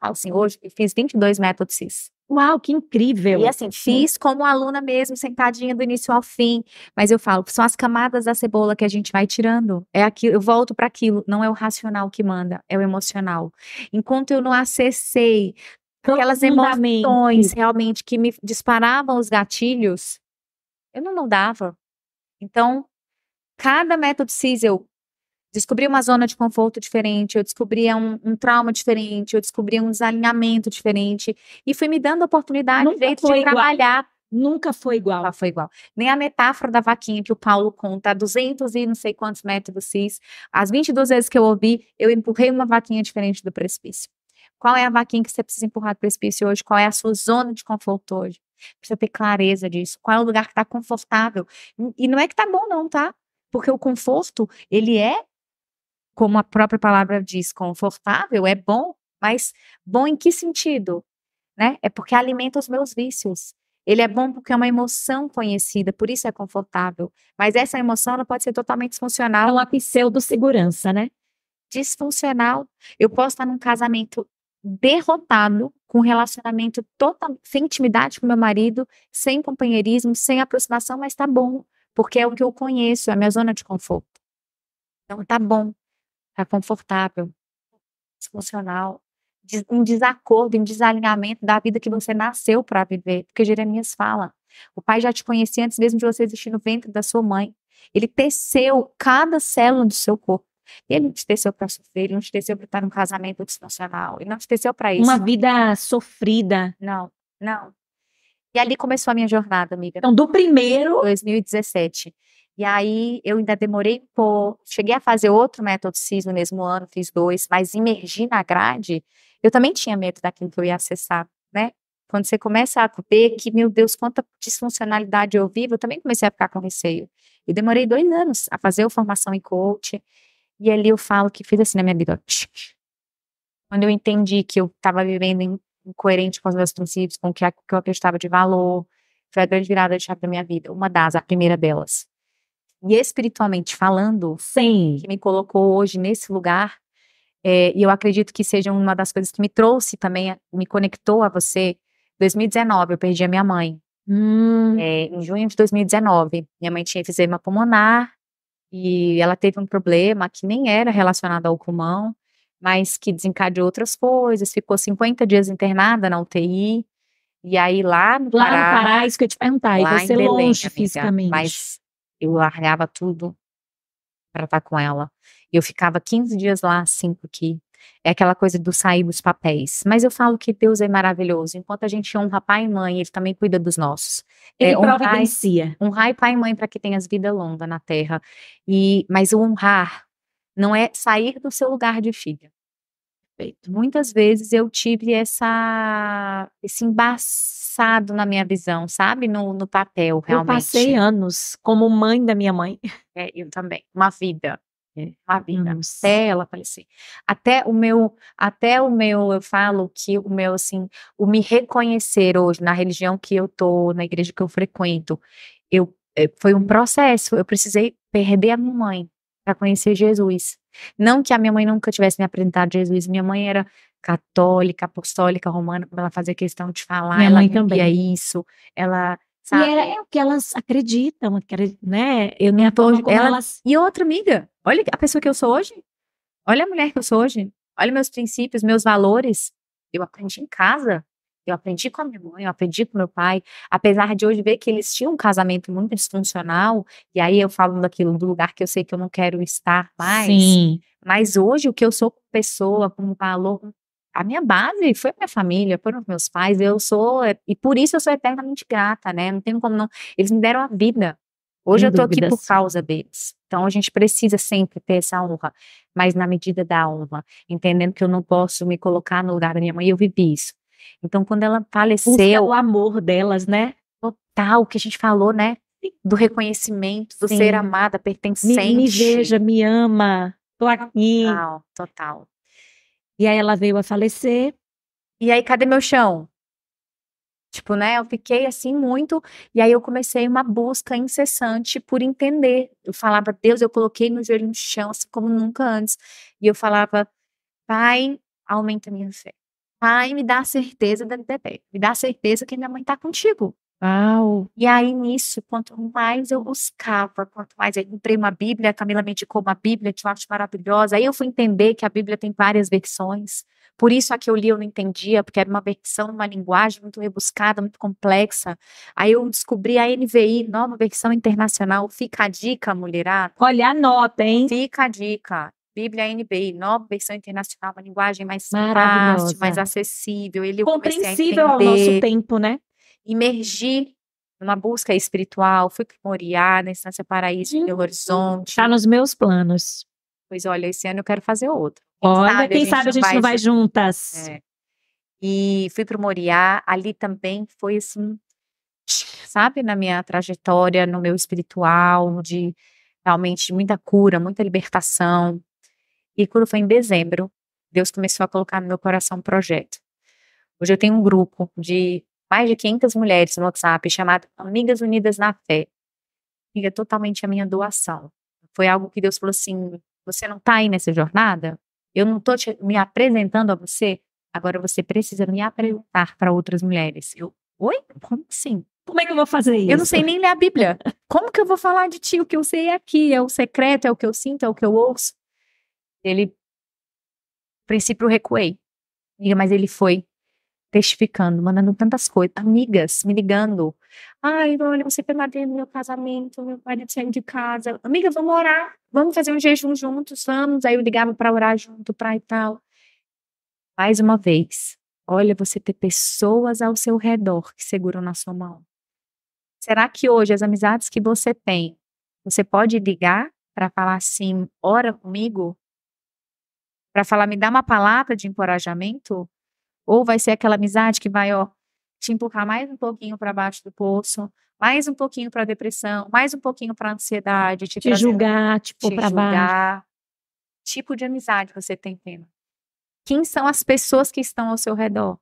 assim, hoje eu fiz 22 métodos CIS. Uau, que incrível! E assim, fiz como aluna mesmo, sentadinha do início ao fim. Mas eu falo, são as camadas da cebola que a gente vai tirando. É aquilo, eu volto para aquilo. Não é o racional que manda, é o emocional. Enquanto eu não acessei aquelas emoções realmente que me disparavam os gatilhos, eu não dava. Então, cada método CIS eu descobri uma zona de conforto diferente, eu descobria um trauma diferente, eu descobria um desalinhamento diferente, e fui me dando a oportunidade de trabalhar. Nunca foi igual. Nunca foi igual. Nem a metáfora da vaquinha que o Paulo conta, 200 e não sei quantos métodos CIS, as 22 vezes que eu ouvi, eu empurrei uma vaquinha diferente do precipício. Qual é a vaquinha que você precisa empurrar do precipício hoje? Qual é a sua zona de conforto hoje? Precisa ter clareza disso. Qual é o lugar que está confortável? E não é que tá bom não, tá? Porque o conforto, ele é, como a própria palavra diz, confortável, é bom, mas bom em que sentido? Né? É porque alimenta os meus vícios. Ele é bom porque é uma emoção conhecida, por isso é confortável. Mas essa emoção não pode ser totalmente disfuncional. É uma pseudo-segurança, né? Disfuncional. Eu posso estar num casamento derrotado, com um relacionamento total, sem intimidade com meu marido, sem companheirismo, sem aproximação, mas tá bom, porque é o que eu conheço, é a minha zona de conforto. Então tá bom, tá confortável, disfuncional, um desacordo, um desalinhamento da vida que você nasceu para viver, porque Jeremias fala, o pai já te conhecia antes mesmo de você existir no ventre da sua mãe, ele teceu cada célula do seu corpo, ele não te teceu para sofrer, ele não te teceu para estar num casamento disfuncional, ele não te teceu para isso. Uma vida sofrida. Não. E ali começou a minha jornada, amiga. Então, do primeiro... 2017. E aí, eu ainda demorei cheguei a fazer outro método CIS no mesmo ano, fiz 2, mas imergir na grade, eu também tinha medo daquilo que eu ia acessar, né? Quando você começa a ver que, meu Deus, quanta disfuncionalidade eu vivo, eu também comecei a ficar com receio. Eu demorei 2 anos a fazer a formação em coach, e ali eu falo que fiz assim na minha vida. Quando eu entendi que eu estava vivendo incoerente com os meus princípios, com o que eu acreditava de valor, foi a grande virada de chave da minha vida, a primeira delas. E espiritualmente falando, sim, que me colocou hoje nesse lugar, e eu acredito que seja uma das coisas que me trouxe também, me conectou a você. 2019, eu perdi a minha mãe. Em junho de 2019, minha mãe tinha efizema pulmonar, e ela teve um problema que nem era relacionado ao pulmão, mas que desencadeou outras coisas, ficou 50 dias internada na UTI, e aí lá no Pará, isso que eu ia te perguntar, e você longe fisicamente. Mas eu largava tudo para estar com ela. Eu ficava 15 dias lá, assim, porque é aquela coisa do sair dos papéis. Mas eu falo que Deus é maravilhoso. Enquanto a gente honra pai e mãe, Ele também cuida dos nossos. Ele providencia. Honrar pai e mãe para que tenhas vida longa na terra. Mas o honrar não é sair do seu lugar de filha. Perfeito. Muitas vezes eu tive esse embaçado na minha visão, sabe? No papel, realmente. Eu passei anos como mãe da minha mãe. Eu também. Uma vida. Até ela falecer. Até o meu, eu falo que o meu, assim, o me reconhecer hoje na religião que eu tô, na igreja que eu frequento, foi um processo. Eu precisei perder a minha mãe para conhecer Jesus. Não que a minha mãe nunca tivesse me apresentado Jesus, minha mãe era católica, apostólica, romana, como ela fazia questão de falar, minha mãe também. Isso, ela, sabe? E é o que elas acreditam, né? Eu não tô, E outra amiga, olha a pessoa que eu sou hoje, olha a mulher que eu sou hoje, olha meus princípios, meus valores, eu aprendi em casa, Eu aprendi com a minha mãe, eu aprendi com meu pai, apesar de hoje ver que eles tinham um casamento muito disfuncional, e aí eu falo daquilo, do lugar que eu sei que eu não quero estar mais, Sim. mas hoje o que eu sou como pessoa, como valor, a minha base foi a minha família, foram os meus pais, e por isso eu sou eternamente grata, né, não tenho como não, eles me deram a vida. Hoje Sem eu tô aqui por dúvidas. causa deles. Então a gente precisa sempre ter essa honra, mas na medida da honra, entendendo que eu não posso me colocar no lugar da minha mãe, eu vivi isso. Então quando ela Busca faleceu, o amor delas, né? total, o que a gente falou, né? Do reconhecimento, do ser Sim. amada, Me pertencente. veja, me ama, tô aqui. Total, total. E aí ela veio a falecer. E aí, cadê meu chão? Tipo, né, eu fiquei assim muito, e aí eu comecei uma busca incessante por entender. Eu falava, Deus, eu coloquei meu joelho no chão, assim como nunca antes. E eu falava, Pai, aumenta a minha fé. Pai, me dá a certeza da bebê. Me dá a certeza que minha mãe tá contigo. Uau! E aí, nisso, quanto mais eu buscava, quanto mais eu comprei uma Bíblia, a Camila me indicou uma Bíblia que eu acho maravilhosa. Aí eu fui entender que a Bíblia tem várias versões. Por isso a que eu li eu não entendia, porque era uma versão, uma linguagem muito rebuscada, muito complexa. Aí eu descobri a NVI, Nova Versão Internacional. Fica a dica, mulherada. Olha a nota, hein? Fica a dica. Bíblia NVI, Nova Versão Internacional, uma linguagem mais fácil, Maravilhosa. mais acessível. Eu comecei a Compreensível ao nosso entender, tempo, né? imergi numa busca espiritual, fui para Moriá, na Estância Paraíso, em Belo Horizonte. Tá nos meus planos. Pois olha, esse ano eu quero fazer outro. Olha, quem sabe a gente não vai juntas. É. E fui para o Moriá, ali também foi assim, sabe, na minha trajetória, no meu espiritual, de realmente muita cura, muita libertação. E quando foi em dezembro, Deus começou a colocar no meu coração um projeto. Hoje eu tenho um grupo de mais de 500 mulheres no WhatsApp chamado Amigas Unidas na Fé. E é totalmente a minha doação. Foi algo que Deus falou assim, você não está aí nessa jornada? Eu não estou me apresentando a você? Agora você precisa me apresentar para outras mulheres. Oi? Como assim? Como é que eu vou fazer isso? Eu não sei nem ler a Bíblia. Como que eu vou falar de ti? O que eu sei é aqui, é o secreto, é o que eu sinto, é o que eu ouço. Ele, no princípio, eu recuei. Mas ele foi testificando, mandando tantas coisas, amigas me ligando. Ai, olha, você foi madrinha do meu casamento, meu marido saiu de casa. Amiga, vamos orar, vamos fazer um jejum juntos, vamos. Aí eu ligava para orar junto, para e tal. Mais uma vez, olha, você ter pessoas ao seu redor que seguram na sua mão. Será que hoje as amizades que você tem, você pode ligar para falar assim, ora comigo? Para falar, me dá uma palavra de encorajamento? Ou vai ser aquela amizade que vai, ó, te empurrar mais um pouquinho para baixo do poço, mais um pouquinho para depressão, mais um pouquinho para ansiedade, te julgar, tipo, para baixo. julgar. Tipo de amizade você tem tendo. Quem são as pessoas que estão ao seu redor?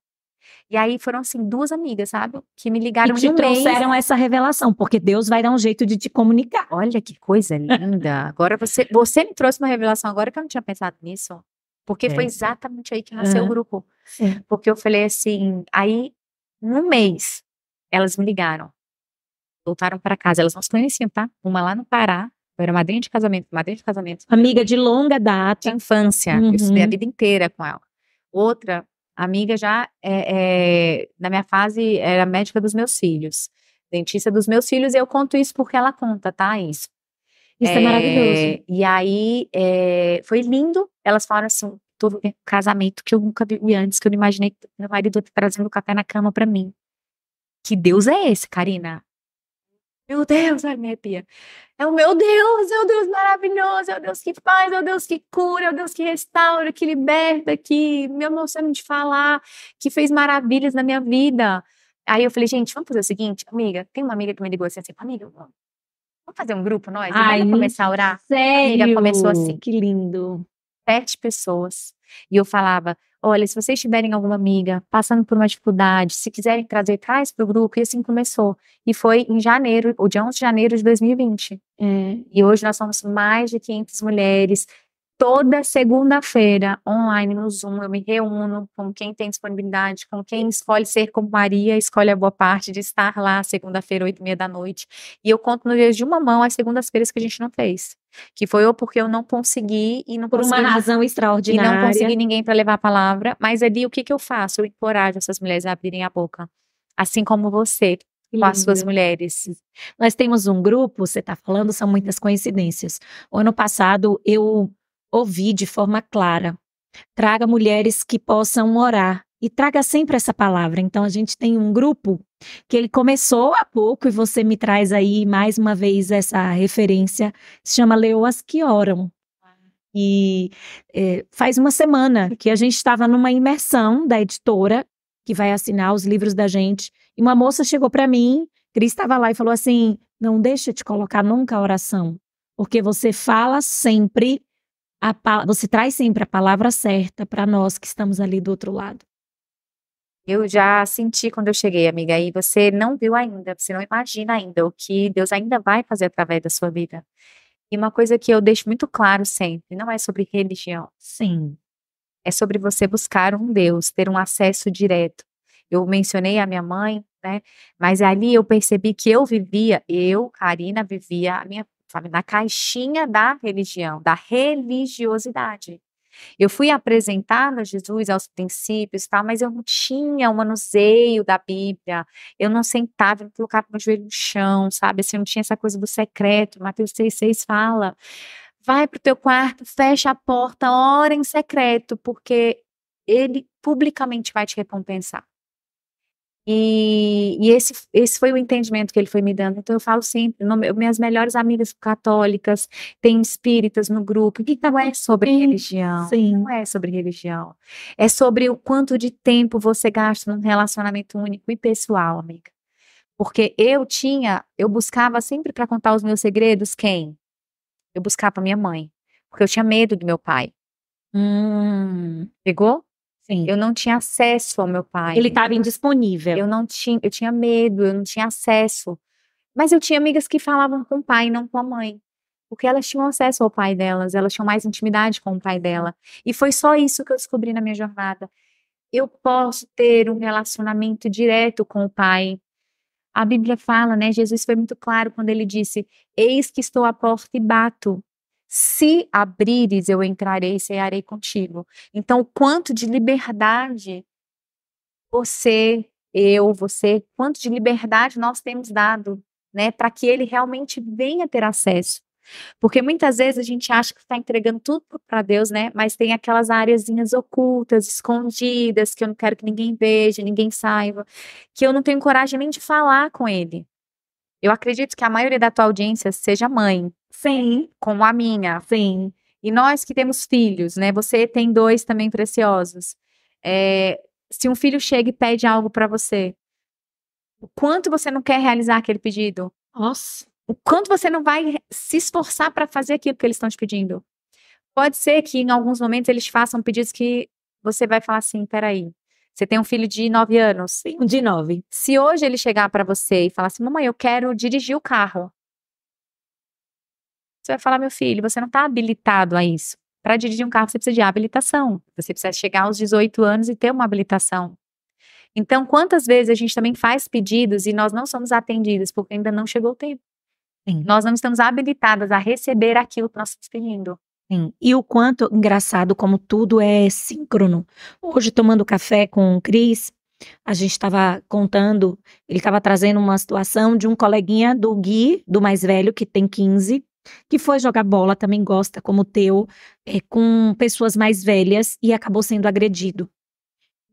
E aí foram assim, 2 amigas, sabe? Que me ligaram E te em um mês. trouxeram essa revelação, porque Deus vai dar um jeito de te comunicar. Olha que coisa linda. Agora você me trouxe uma revelação agora que eu não tinha pensado nisso. Porque foi exatamente aí que nasceu o grupo. Porque eu falei assim, aí, num mês, elas me ligaram. Voltaram para casa, elas não se conheciam, tá? Uma lá no Pará, eu era madrinha de casamento. Amiga de longa data. De infância, eu estudei a vida inteira com ela. Outra amiga já, na minha fase, era médica dos meus filhos. Dentista dos meus filhos, e eu conto isso porque ela conta, tá? Isso é maravilhoso. E aí, foi lindo. Elas falaram assim, todo casamento que eu nunca vi antes, que eu não imaginei que meu marido trazendo café na cama pra mim. Que Deus é esse, Karina? Meu Deus, ai, minha pia. É o meu Deus, é o Deus maravilhoso, é o Deus que faz, é o Deus que cura, é o Deus que restaura, que liberta, que me emociona de falar, que fez maravilhas na minha vida. Aí eu falei, gente, vamos fazer o seguinte, amiga, tem uma amiga que me ligou assim, amiga, vamos fazer um grupo nós? Ai, vamos começar a orar? Sério? A amiga começou assim. Que lindo. 7 pessoas. E eu falava, olha, se vocês tiverem alguma amiga passando por uma dificuldade, se quiserem trazer, traz pro grupo. E assim começou. E foi em janeiro, o dia 11 de janeiro de 2020. E hoje nós somos mais de 500 mulheres. Toda segunda-feira, online no Zoom, eu me reúno com quem tem disponibilidade, com quem escolhe ser como Maria, escolhe a boa parte de estar lá segunda-feira, 8h30 da noite. E eu conto no dia de uma mão as segundas-feiras que a gente não fez. que foi ou porque eu não consegui e não Por uma consegui razão e não extraordinária. consegui ninguém para levar a palavra, mas ali o que que eu faço? Eu encorajo essas mulheres a abrirem a boca, assim como você, Que com as suas lindo. mulheres. Nós temos um grupo, você está falando, são muitas coincidências. O ano passado eu ouvi de forma clara: traga mulheres que possam orar. E traga sempre essa palavra. Então, a gente tem um grupo que ele começou há pouco, e você me traz aí mais uma vez essa referência, se chama Leoas que Oram. E faz uma semana que a gente estava numa imersão da editora, que vai assinar os livros da gente, e uma moça chegou para mim, Cris estava lá e falou assim: não deixa de colocar nunca a oração, porque você fala sempre, você traz sempre a palavra certa para nós que estamos ali do outro lado. Eu já senti quando eu cheguei, amiga, e você não viu ainda, você não imagina ainda o que Deus ainda vai fazer através da sua vida. E uma coisa que eu deixo muito claro sempre, não é sobre religião, Sim. é sobre você buscar um Deus, ter um acesso direto. Eu mencionei a minha mãe, né? Mas ali eu percebi que Karina, vivia a minha, sabe, na caixinha da religião, da religiosidade. Eu fui apresentada a Jesus, aos princípios, tal, mas eu não tinha o manuseio da Bíblia, eu não sentava, eu não colocava meu joelho no chão, sabe, assim, eu não tinha essa coisa do secreto. Mateus 6,6 fala: vai para o teu quarto, fecha a porta, ora em secreto, porque ele publicamente vai te recompensar. E esse foi o entendimento que ele foi me dando. Então eu falo sempre, minhas melhores amigas católicas, tem espíritas no grupo, que não é sobre religião, Sim. não é sobre religião. É sobre o quanto de tempo você gasta num relacionamento único e pessoal, amiga. Porque eu buscava sempre para contar os meus segredos, quem? Eu buscava minha mãe, porque eu tinha medo do meu pai. Pegou? Sim. Eu não tinha acesso ao meu pai. Ele estava indisponível. Eu tinha medo, eu não tinha acesso. Mas eu tinha amigas que falavam com o pai, não com a mãe. Porque elas tinham acesso ao pai delas, elas tinham mais intimidade com o pai dela. E foi só isso que eu descobri na minha jornada. Eu posso ter um relacionamento direto com o pai. A Bíblia fala, né? Jesus foi muito claro quando ele disse: eis que estou à porta e bato. Se abrires, eu entrarei e cearei contigo. Então, o quanto de liberdade quanto de liberdade nós temos dado, né, para que ele realmente venha ter acesso. Porque muitas vezes a gente acha que está entregando tudo para Deus, né, mas tem aquelas areazinhas ocultas, escondidas, que eu não quero que ninguém veja, ninguém saiba, que eu não tenho coragem nem de falar com ele. Eu acredito que a maioria da tua audiência seja mãe. Sim. Como a minha. Sim. E nós que temos filhos, né, você tem 2 também preciosos. Se um filho chega e pede algo para você, o quanto você não quer realizar aquele pedido? Nossa. O quanto você não vai se esforçar para fazer aquilo que eles estão te pedindo? Pode ser que em alguns momentos eles te façam pedidos que você vai falar assim: peraí, você tem um filho de 9 anos? Sim, de 9. Se hoje ele chegar para você e falar assim: mamãe, eu quero dirigir o carro. Você vai falar: meu filho, você não está habilitado a isso. Para dirigir um carro você precisa de habilitação. Você precisa chegar aos 18 anos e ter uma habilitação. Então, quantas vezes a gente também faz pedidos e nós não somos atendidos porque ainda não chegou o tempo. Sim. Nós não estamos habilitadas a receber aquilo que nós estamos pedindo. Sim. E o quanto, engraçado, como tudo é síncrono. Hoje, tomando café com o Cris, a gente estava contando, ele estava trazendo uma situação de um coleguinha do Gui, do mais velho, que tem 15, que foi jogar bola, também gosta, como o teu, com pessoas mais velhas e acabou sendo agredido.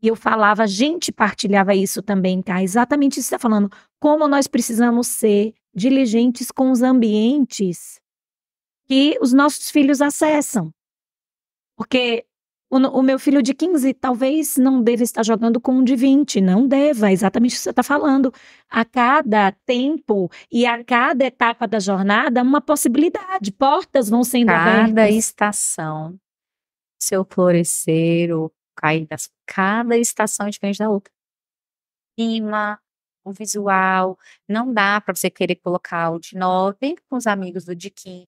E eu falava, a gente partilhava isso também, tá? Exatamente isso que você está falando. Como nós precisamos ser diligentes com os ambientes que os nossos filhos acessam. Porque o meu filho de 15 talvez não deva estar jogando com um de 20, não deva, exatamente o que você está falando. A cada tempo e a cada etapa da jornada, uma possibilidade, portas vão sendo abertas. Cada estação, seu florescer, ou cair das... Cada estação é diferente da outra. Clima, o visual, não dá para você querer colocar o de 9 com os amigos do de 15,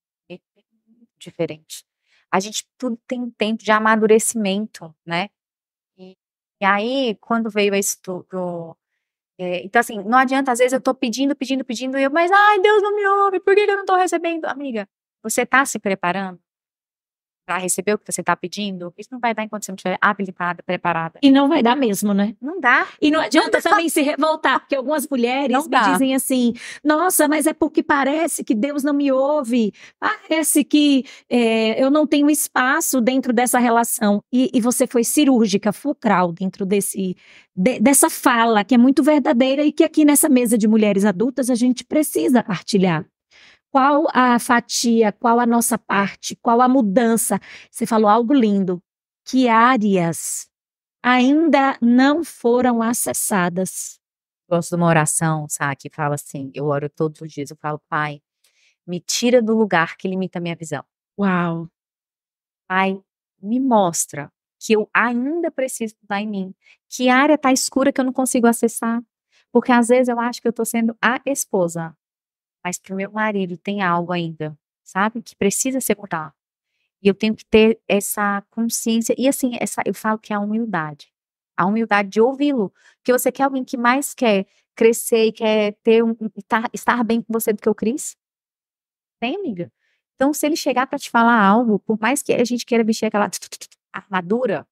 diferente. A gente tudo tem um tempo de amadurecimento, né? E aí, quando veio esse tudo, então assim, não adianta, às vezes eu tô pedindo, e eu, mas ai, Deus não me ouve, por que eu não tô recebendo? Amiga, Você está se preparando para receber o que você está pedindo? Isso não vai dar enquanto você não estiver habilitada, preparada. E não vai dar mesmo, né? Não dá. E não adianta também se revoltar, porque algumas mulheres Não me dá. dizem assim: nossa, mas é porque parece que Deus não me ouve, parece que eu não tenho espaço dentro dessa relação. E você foi cirúrgica, fulcral dentro dessa fala, que é muito verdadeira e que aqui nessa mesa de mulheres adultas a gente precisa partilhar. Qual a fatia, qual a nossa parte, qual a mudança? Você falou algo lindo. Que áreas ainda não foram acessadas? Gosto de uma oração, sabe, que fala assim, eu oro todos os dias, eu falo, Pai, me tira do lugar que limita a minha visão. Uau! Pai, me mostra que eu ainda preciso mudar em mim. Que área está escura que eu não consigo acessar? Porque às vezes eu acho que eu estou sendo a esposa, mas para o meu marido tem algo ainda, sabe, que precisa ser mudado. E eu tenho que ter essa consciência, e assim, eu falo que é a humildade de ouvi-lo, porque você quer alguém que mais quer crescer e quer ter estar bem com você do que o Cris? Tem, amiga? Então, se ele chegar para te falar algo, por mais que a gente queira vestir aquela armadura,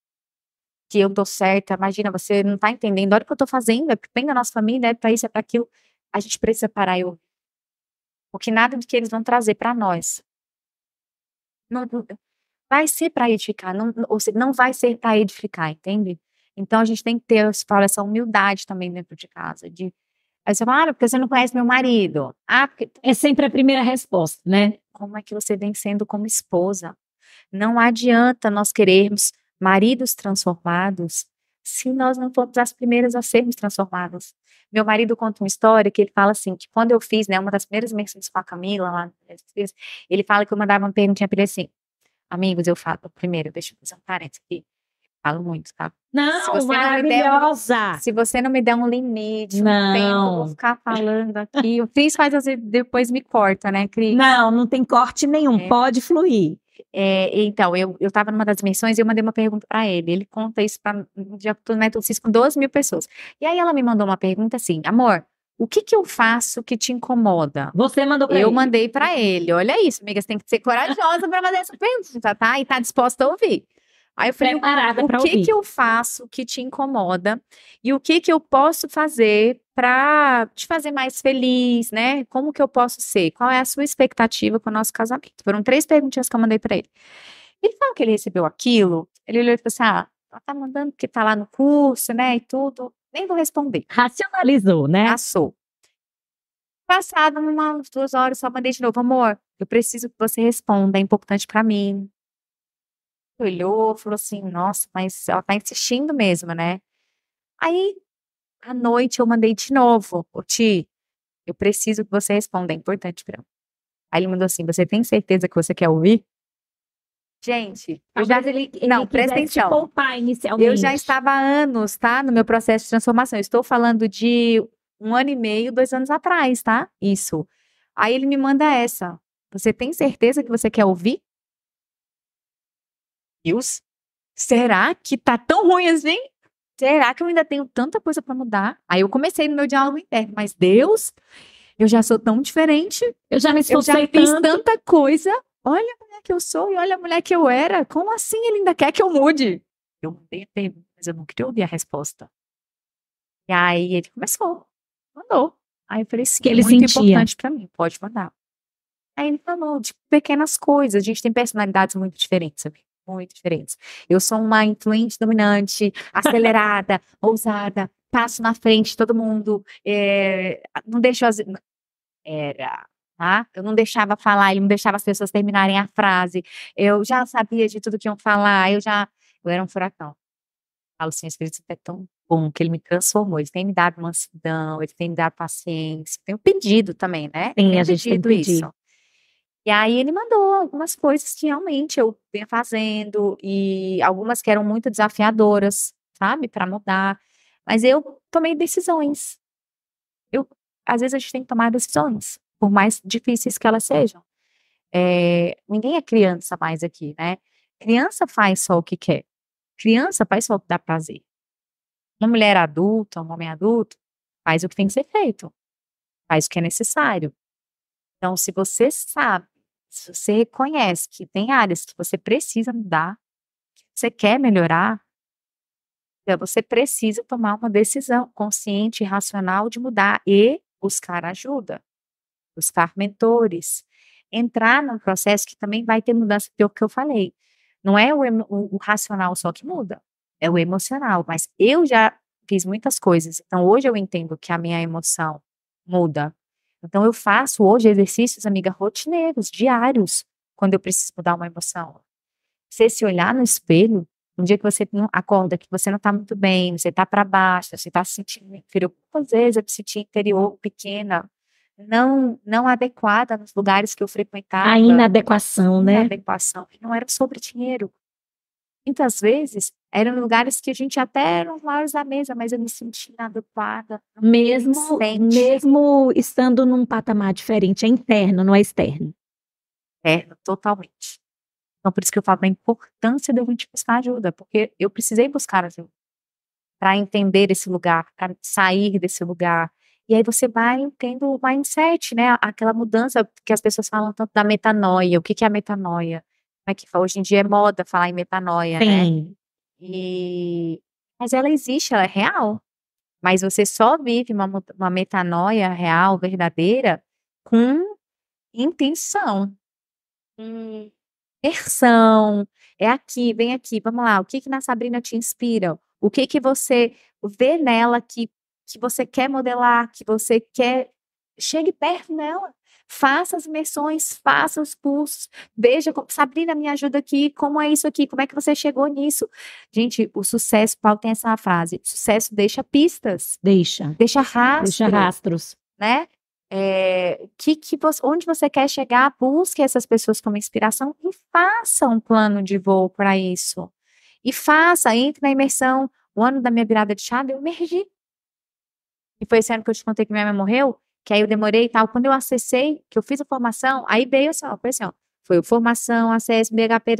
que eu tô certa, imagina, você não tá entendendo, olha o que eu tô fazendo, é pro bem da nossa família, é pra isso, é pra aquilo, a gente precisa parar e ouvir. Porque nada do que eles vão trazer para nós não vai ser para edificar, ou seja, não vai ser para edificar, entende? Então a gente tem que ter essa humildade também dentro de casa. Aí você fala, porque você não conhece meu marido. Porque é sempre a primeira resposta, né? Como é que você vem sendo como esposa? Não adianta nós querermos maridos transformados se nós não formos as primeiras a sermos transformadas. Meu marido conta uma história que ele fala assim, que quando eu fiz, né, uma das primeiras menções com a Camila, lá, ele fala que eu mandava uma perguntinha para ele assim, amigos, eu falo, primeiro, deixa eu fazer um parênteses aqui, falo muito, tá? Não, maravilhosa! Se você não me der um limite, um tempo, eu vou ficar falando aqui. O Cris faz assim, depois me corta, né, Cris? Não tem corte nenhum, pode fluir. Então, eu estava numa das menções e eu mandei uma pergunta para ele. Ele conta isso para com 12 mil pessoas. E aí ela me mandou uma pergunta assim, amor, o que eu faço que te incomoda? Você mandou para ele? Eu mandei para ele. Olha isso, amiga, você tem que ser corajosa para fazer essa pergunta, tá? E tá disposta a ouvir. Aí eu falei, o que eu faço que te incomoda e o que eu posso fazer para te fazer mais feliz, né? Como que eu posso ser? Qual é a sua expectativa com o nosso casamento? Foram 3 perguntinhas que eu mandei para ele. Ele falou que ele recebeu aquilo, ele olhou e falou assim, ela tá mandando porque tá lá no curso, né, e tudo, nem vou responder. Racionalizou, né? Passou. Passado umas 2 horas, só mandei de novo, amor, eu preciso que você responda, é importante para mim. Olhou, falou assim, nossa, mas ela tá insistindo mesmo, né? Aí, à noite, eu mandei de novo, Ti, eu preciso que você responda, é importante pra mim. Aí ele mandou assim, você tem certeza que você quer ouvir? Gente, não, presta atenção. Poupar inicialmente. Eu já estava há anos, tá, no meu processo de transformação. Eu estou falando de 1 ano e meio, 2 anos atrás, tá? Isso. Aí ele me manda essa. Você tem certeza que você quer ouvir? Deus, será que tá tão ruim assim? Será que eu ainda tenho tanta coisa para mudar? Aí eu comecei no meu diálogo interno, mas Deus, eu já sou tão diferente. Eu já me esforcei eu já fiz tanta coisa. Olha a mulher que eu sou e olha a mulher que eu era. Como assim ele ainda quer que eu mude? Eu mandei a pergunta, mas eu não queria ouvir a resposta. E aí ele começou, mandou. Aí eu falei, sim, que ele muito sentia. importante para mim, pode mandar. Aí ele falou de pequenas coisas. A gente tem personalidades muito diferentes, sabe? Muito diferentes. Eu sou uma influente dominante, acelerada, ousada, passo na frente de todo mundo, não deixo eu não deixava falar, ele não deixava as pessoas terminarem a frase, eu já sabia de tudo que iam falar, eu era um furacão. Falo assim, o Espírito Santo é tão bom que ele me transformou, ele tem me dado mansidão, ele tem me dado paciência, tenho pedido também, né? Sim, a gente tem que pedir. Isso. E aí ele mandou algumas coisas que realmente eu vinha fazendo, e algumas que eram muito desafiadoras, sabe, para mudar. Mas eu tomei decisões. Às vezes a gente tem que tomar decisões, por mais difíceis que elas sejam. Ninguém é criança mais aqui, né? Criança faz só o que quer. Criança faz só o que dá prazer. Uma mulher adulta, um homem adulto, faz o que tem que ser feito. Faz o que é necessário. Então, se você sabe Se você reconhece que tem áreas que você precisa mudar, que você quer melhorar, então você precisa tomar uma decisão consciente e racional de mudar e buscar ajuda, buscar mentores, entrar num processo que também vai ter mudança, que é o que eu falei. Não é o racional só que muda, é o emocional. Mas eu já fiz muitas coisas, então hoje eu entendo que a minha emoção muda. Então eu faço hoje exercícios, amiga, rotineiros, diários, quando eu preciso mudar uma emoção. Você se olhar no espelho, um dia que você não acorda, que você não está muito bem, você está para baixo, você está se sentindo inferior, às vezes eu me senti interior, pequena, não adequada nos lugares que eu frequentava. A inadequação, né? Inadequação. Não era sobre dinheiro. Muitas vezes, eram lugares que a gente até eram os maiores da mesa, mas eu me senti inadequada. Mesmo estando num patamar diferente, é interno, não é externo. Interno, totalmente. Então, por isso que eu falo da importância de eu vir te buscar ajuda, porque eu precisei buscar ajuda para entender esse lugar, para sair desse lugar. E aí você vai tendo o mindset, né? Aquela mudança que as pessoas falam tanto da metanoia. O que é a metanoia? Como é que hoje em dia é moda falar em metanoia, Sim. né? Mas ela existe, ela é real. Mas você só vive uma metanoia real, verdadeira, com intenção. Imersão. É aqui, vem aqui, vamos lá. O que na Sabrina te inspira? O que você vê nela que você quer modelar, que você quer. Chegue perto dela. Faça as imersões, faça os cursos. Veja, Sabrina, me ajuda aqui. Como é isso aqui? Como é que você chegou nisso? Gente, o sucesso, Paulo tem essa frase: o sucesso deixa pistas. Deixa rastros. Deixa rastros. Né? Onde você quer chegar, busque essas pessoas como inspiração e faça um plano de voo para isso. E entre na imersão. O ano da minha virada de chave, eu emergi. E foi esse ano que eu te contei que minha mãe morreu, que aí eu demorei e tal. Quando eu acessei, que eu fiz a formação, aí veio assim, ó, foi assim, ó. Foi formação, acesso, BHP,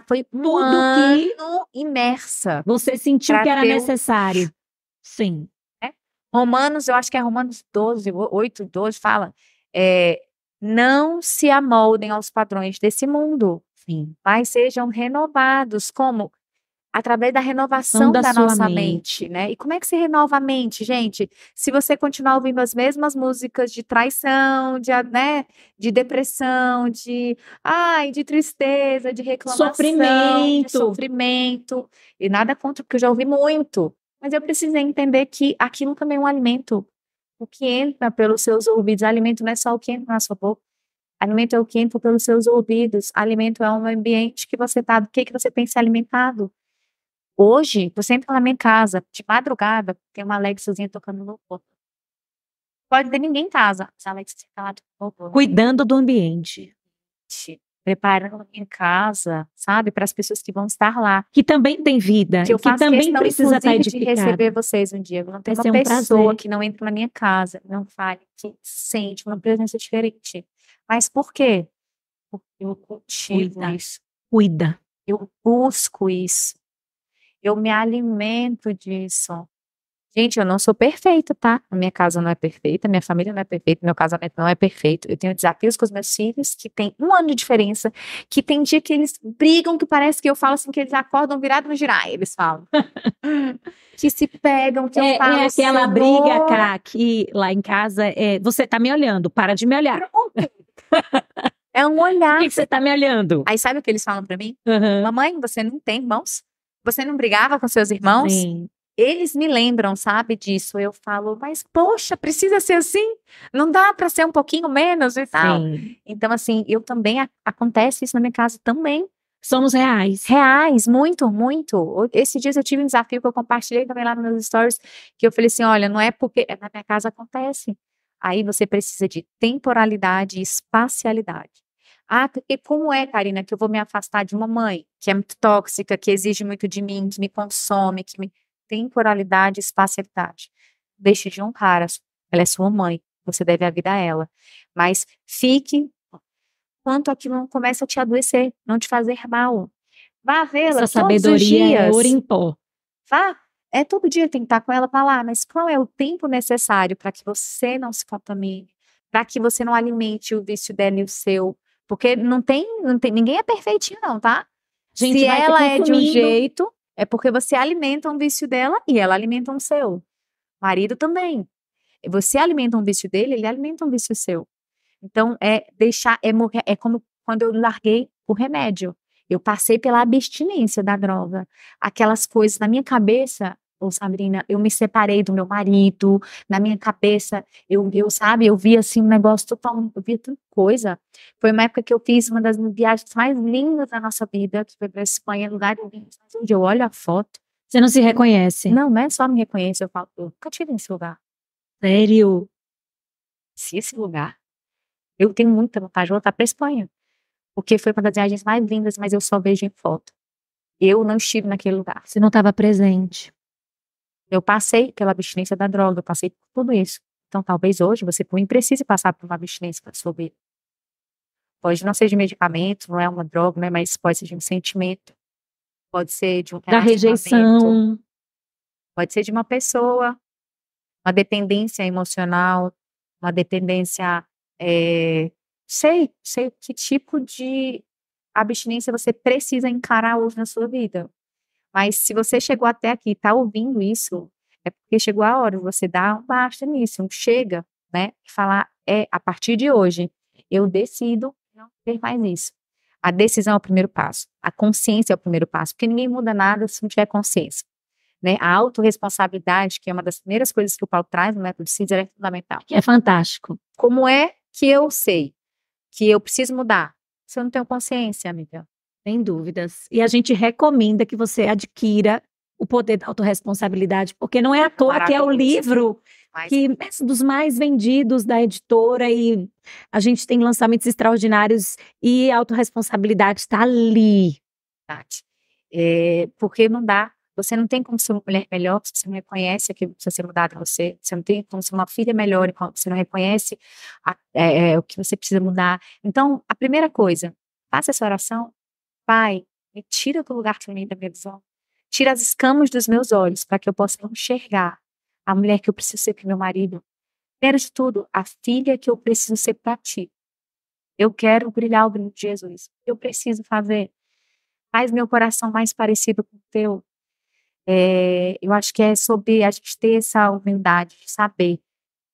foi Tudo ano imersa. Você sentiu que era necessário. Sim. Romanos, eu acho que é Romanos 12, 8, 12, fala, não se amoldem aos padrões desse mundo, sim, mas sejam renovados, como? Através da renovação da nossa mente, né? E como é que se renova a mente, gente? Se você continuar ouvindo as mesmas músicas de traição, de depressão, de tristeza, de reclamação, de sofrimento, e nada contra, porque eu já ouvi muito. Mas eu precisei entender que aquilo também é um alimento. O que entra pelos seus ouvidos, alimento não é só o que entra na sua boca. Alimento é o que entra pelos seus ouvidos. Alimento é um ambiente que você está, do que você tem se alimentado. Hoje, você entra na minha casa, de madrugada, tem uma Alexazinha tocando louvor. Pode ter ninguém em casa, se a Alexa fica lá tocando louvor. Cuidando do ambiente. Preparando a minha casa, sabe? Para as pessoas que vão estar lá. Que também tem vida. Que eu faço também questão, precisa estar edificada. de receber vocês um dia. Não tem uma pessoa que não entra na minha casa, não fale, que sente uma presença diferente. Mas por quê? Porque eu cultivo isso. Cuida. Eu busco isso. Eu me alimento disso. Gente, eu não sou perfeita, tá? A minha casa não é perfeita, minha família não é perfeita, meu casamento não é perfeito. Eu tenho desafios com os meus filhos, que tem 1 ano de diferença, que tem dia que eles brigam, que parece que eu falo assim, que eles acordam virados no girai, eles falam. Que se pegam, que eu falo assim. Aquela briga, Cá, que lá em casa, você tá me olhando, para de me olhar. É um olhar. Por que você tá me olhando? Aí sabe o que eles falam pra mim? Mamãe, você não tem irmãos? Você não brigava com seus irmãos? Sim. Eles me lembram, sabe, disso. Eu falo, mas poxa, precisa ser assim? Não dá para ser um pouquinho menos e tal? Sim. Então, assim, eu também, acontece isso na minha casa também. Somos reais. Reais, muito, muito. Esse dia eu tive um desafio que eu compartilhei também lá nos meus stories, que eu falei assim, olha, não é porque na minha casa acontece. Aí você precisa de temporalidade e espacialidade. Porque como é, Karina, que eu vou me afastar de uma mãe que é muito tóxica, que exige muito de mim, que me consome, que me... Temporalidade e espacialidade. Deixe de honrar, ela é sua mãe, você deve a vida a ela. Mas fique enquanto aquilo não começa a te adoecer, não te fazer mal. Vá vê-la todos os dias. É ouro em pó. Vá, todo dia tem que estar com ela para lá, mas qual é o tempo necessário para que você não se contamine, para que você não alimente o vício dela e o seu, Porque não tem, ninguém é perfeitinho não, tá? Gente, Se vai ela é de um consumindo. jeito, é porque você alimenta um vício dela e ela alimenta um seu. Marido também. Você alimenta um vício dele, ele alimenta um vício seu. Então, morrer, é como quando eu larguei o remédio. Eu passei pela abstinência da droga. Aquelas coisas na minha cabeça, ô Sabrina, eu me separei do meu marido, na minha cabeça, sabe, eu vi assim um negócio total, eu via tanta coisa. Foi uma época que eu fiz uma das viagens mais lindas da nossa vida, que foi para Espanha, lugar onde eu olho a foto. Você não se reconhece? Não é só me reconhecer, eu falo, eu nunca tive nesse lugar. Sério? Se esse lugar, eu tenho muita vontade de voltar para Espanha. Porque foi uma das viagens mais lindas, mas eu só vejo em foto. Eu não estive naquele lugar. Você não estava presente. Eu passei pela abstinência da droga, eu passei por tudo isso. Então, talvez hoje você também precise passar por uma abstinência para sua vida. Pode não ser de medicamento, não é uma droga, né? Mas pode ser de um sentimento, pode ser de um Da relacionamento, rejeição. pode ser de uma pessoa, uma dependência emocional, uma dependência, sei que tipo de abstinência você precisa encarar hoje na sua vida. Mas se você chegou até aqui e está ouvindo isso, é porque chegou a hora de você dar um basta nisso, um chega, né? E falar, a partir de hoje, eu decido não ter mais isso. A decisão é o primeiro passo. A consciência é o primeiro passo, porque ninguém muda nada se não tiver consciência. Né? A autorresponsabilidade, que é uma das primeiras coisas que o Paulo traz no método Cizer, é fundamental. É fantástico. Como é que eu sei que eu preciso mudar? Se eu não tenho consciência, amiga. Sem dúvidas. E a gente recomenda que você adquira o poder da autorresponsabilidade, porque não é à toa que é o livro que é dos mais vendidos da editora e a gente tem lançamentos extraordinários e a autorresponsabilidade está ali. Porque não dá. Você não tem como ser uma mulher melhor se você não reconhece aquilo que precisa ser mudado em você. Você não tem como ser uma filha melhor enquanto você não reconhece o que você precisa mudar. Então, a primeira coisa, faça essa oração. Pai, me tira do lugar de mim da minha visão. Tira as escamas dos meus olhos para que eu possa enxergar a mulher que eu preciso ser para meu marido. Primeiro de tudo, a filha que eu preciso ser para ti. Eu quero brilhar o brilho de Jesus. Eu preciso fazer. Faz meu coração mais parecido com o teu. Eu acho que é sobre a gente ter essa humildade de saber.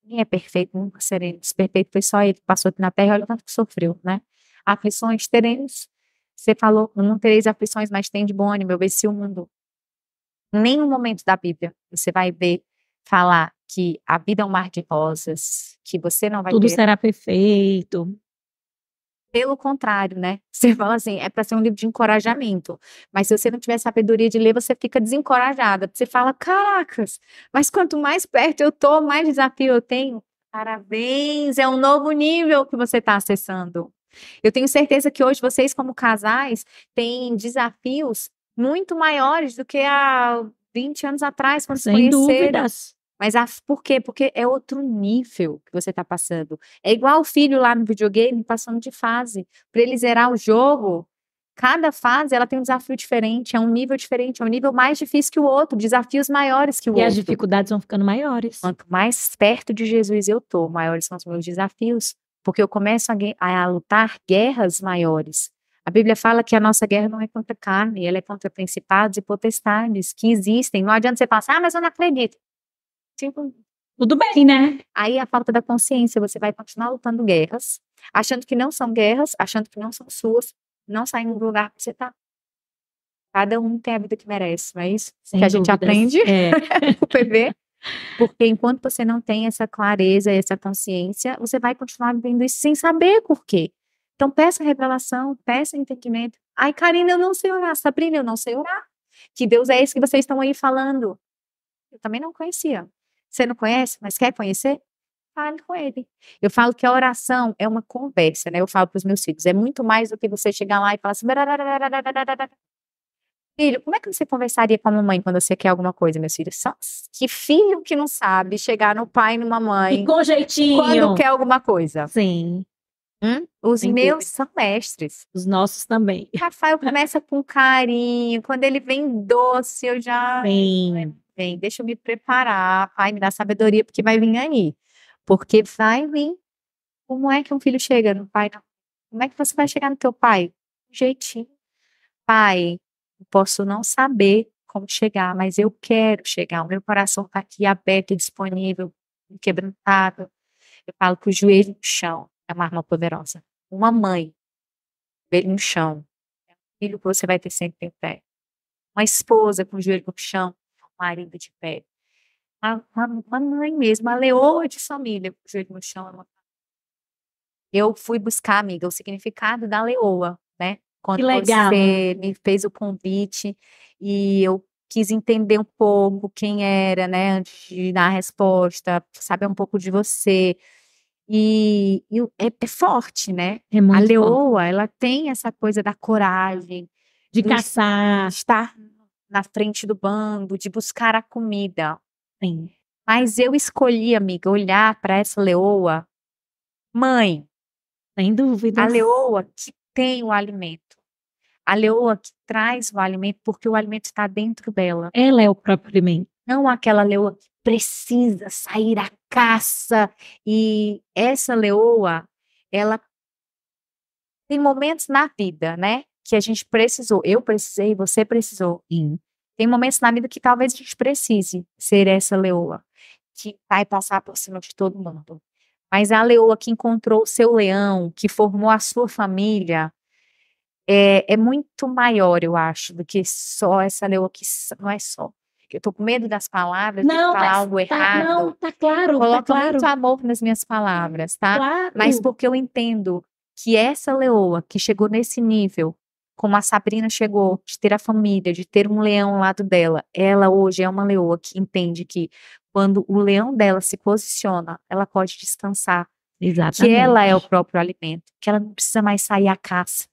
Ninguém é perfeito, nunca seremos. Perfeito foi só ele que passou aqui na terra, olha o tanto que sofreu, né? Aflições teremos. Você falou, não tereis aflições, mas tem de bom ânimo, eu venci o mundo. Em nenhum momento da Bíblia você vai ver falar que a vida é um mar de rosas, que você não vai Tudo ter. será perfeito. Pelo contrário, né? Você fala assim, é para ser um livro de encorajamento. Mas se você não tiver sabedoria de ler, você fica desencorajada. Você fala, caracas, mas quanto mais perto eu tô, mais desafio eu tenho. Parabéns, é um novo nível que você está acessando. Eu tenho certeza que hoje vocês, como casais, têm desafios muito maiores do que há 20 anos atrás, quando se Sem conheceram. dúvidas. Mas por quê? Porque é outro nível que você está passando. É igual o filho lá no videogame passando de fase. Para ele zerar o jogo, cada fase ela tem um desafio diferente, é um nível diferente, é um nível mais difícil que o outro, desafios maiores que o outro. E as dificuldades vão ficando maiores. Quanto mais perto de Jesus eu tô, maiores são os meus desafios, porque eu começo a lutar guerras maiores. A Bíblia fala que a nossa guerra não é contra carne, ela é contra principados e potestades que existem. Não adianta você falar, mas eu não acredito. Tipo, tudo bem, né? Aí a falta da consciência, você vai continuar lutando guerras, achando que não são guerras, achando que não são suas, não saindo do lugar que você tá. Cada um tem a vida que merece, não é isso? Sem que a gente dúvidas. aprende no PV. Porque enquanto você não tem essa clareza, essa consciência, você vai continuar vivendo isso sem saber por quê. Então peça revelação, peça entendimento. Ai, Karina, eu não sei orar. Sabrina, eu não sei orar. Que Deus é esse que vocês estão aí falando? Eu também não conhecia. Você não conhece, mas quer conhecer? Fale com ele. Eu falo que a oração é uma conversa, né? Eu falo para os meus filhos, é muito mais do que você chegar lá e falar assim, filho, como é que você conversaria com a mamãe quando você quer alguma coisa, meus filhos? Que filho que não sabe chegar no pai e numa mãe e com jeitinho quando quer alguma coisa? Sim. Os Sem meus dúvida. são mestres. Os nossos também. Rafael começa com carinho, quando ele vem doce, eu já... Vem, deixa eu me preparar, pai, me dá sabedoria, porque vai vir aí. Porque vai vir. Como é que um filho chega no pai? Como é que você vai chegar no teu pai? Um jeitinho. Pai, eu posso não saber como chegar, mas eu quero chegar. O meu coração está aqui aberto e disponível, quebrantado. Eu falo que o joelho no chão é uma arma poderosa. Uma mãe, joelho no chão, é um filho que você vai ter sempre em pé. Uma esposa com o joelho no chão, um marido de pé. Uma mãe mesmo, uma leoa de família com o joelho no chão. Eu fui buscar, amiga, o significado da leoa, né? Quando Que legal. você me fez o convite e eu quis entender um pouco quem era, né? Antes de dar a resposta, saber um pouco de você. É forte, né? É A muito forte. leoa, ela tem essa coisa da coragem, De do caçar. estar na frente do bando, de buscar a comida. Sim. Mas eu escolhi, amiga, olhar para essa leoa, mãe, Sem dúvida. a leoa que tem o alimento. A leoa que traz o alimento, porque o alimento está dentro dela. Ela é o próprio alimento. Não aquela leoa que precisa sair à caça. E essa leoa, ela tem momentos na vida, né? Que a gente precisou. Eu precisei, você precisou. Sim. Tem momentos na vida que talvez a gente precise ser essa leoa, que vai passar por cima de todo mundo. Mas a leoa que encontrou o seu leão, que formou a sua família, é muito maior, eu acho, do que só essa leoa que não é só. Eu tô com medo das palavras, de Não, falar mas algo errado. não, tá claro, tá Coloca claro. muito amor nas minhas palavras, tá? Claro. Mas porque eu entendo que essa leoa que chegou nesse nível, como a Sabrina chegou, de ter a família, de ter um leão ao lado dela, ela hoje é uma leoa que entende que quando o leão dela se posiciona, ela pode descansar. Exatamente. Que ela é o próprio alimento, que ela não precisa mais sair à caça,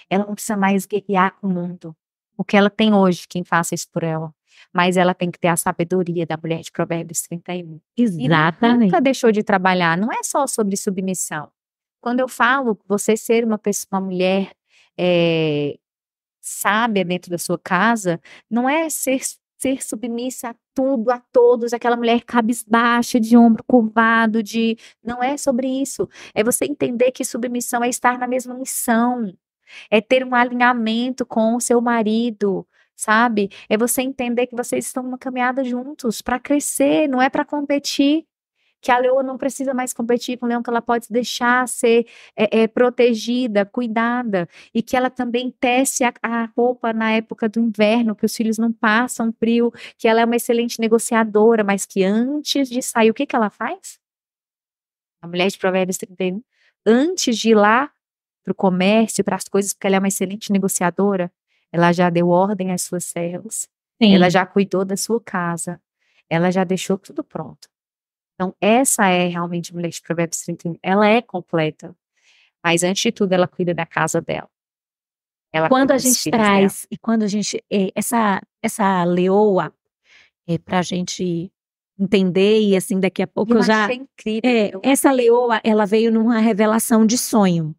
ela não precisa mais guerrear com o mundo. O que ela tem hoje, quem faça isso por ela. Mas ela tem que ter a sabedoria da mulher de Provérbios 31. Exatamente. E nunca deixou de trabalhar, não é só sobre submissão. Quando eu falo você ser uma pessoa, uma mulher sábia dentro da sua casa, não é ser submissa a tudo, a todos, aquela mulher cabisbaixa, de ombro curvado, não é sobre isso. É você entender que submissão é estar na mesma missão, é ter um alinhamento com o seu marido, sabe? É você entender que vocês estão numa caminhada juntos para crescer, não é para competir. Que a leoa não precisa mais competir com o leão, que ela pode deixar ser protegida, cuidada, e que ela também tece a roupa na época do inverno, que os filhos não passam frio, que ela é uma excelente negociadora, mas que antes de sair, o que ela faz? A mulher de Provérbios 31, antes de ir lá para o comércio, para as coisas, porque ela é uma excelente negociadora, ela já deu ordem às suas servas, ela já cuidou da sua casa, ela já deixou tudo pronto. Então, essa é realmente a mulher de Provérbios 31. Ela é completa. Mas, antes de tudo, ela cuida da casa dela. Quando a gente traz, e quando a gente, essa leoa, pra gente entender, e assim, daqui a pouco eu já... achei incrível. Essa leoa, ela veio numa revelação de sonho.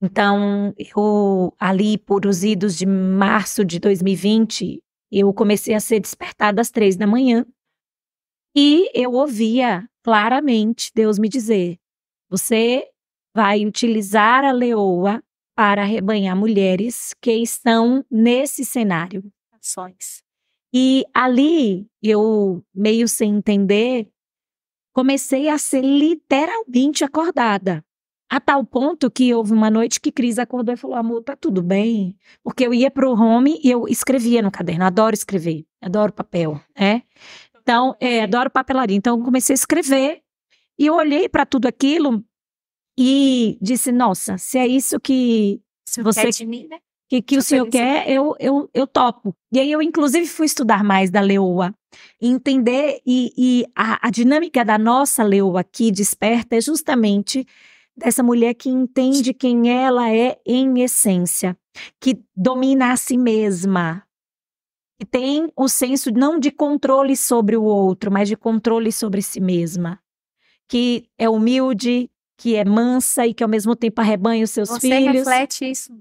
Então, eu, ali por os idos de março de 2020, eu comecei a ser despertada às 3 da manhã. E eu ouvia claramente Deus me dizer: você vai utilizar a leoa para arrebanhar mulheres que estão nesse cenário. E ali, eu meio sem entender, comecei a ser literalmente acordada. A tal ponto que houve uma noite que Cris acordou e falou: amor, tá tudo bem? Porque eu ia pro home e eu escrevia no caderno, adoro escrever, adoro papel, né? Então, adoro papelaria. Então, eu comecei a escrever e eu olhei para tudo aquilo e disse: nossa, se é isso que você quer de mim, né? que o senhor quer, eu topo. E aí eu, inclusive, fui estudar mais da leoa, entender, e a dinâmica da nossa leoa aqui desperta é justamente dessa mulher que entende quem ela é em essência, que domina a si mesma, que tem o senso não de controle sobre o outro, mas de controle sobre si mesma, que é humilde, que é mansa e que ao mesmo tempo arrebanha os seus filhos. Você reflete isso.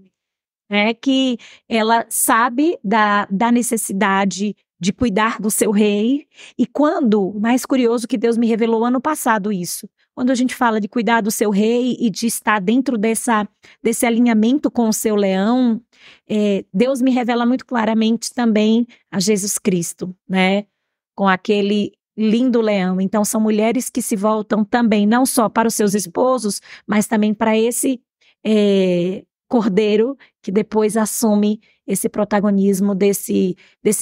Que ela sabe da necessidade de cuidar do seu rei. E quando, mais curioso que Deus me revelou ano passado isso, quando a gente fala de cuidar do seu rei e de estar dentro desse alinhamento com o seu leão, Deus me revela muito claramente também a Jesus Cristo, né? Com aquele lindo leão. Então, são mulheres que se voltam também, não só para os seus esposos, mas também para esse cordeiro que depois assume esse protagonismo desse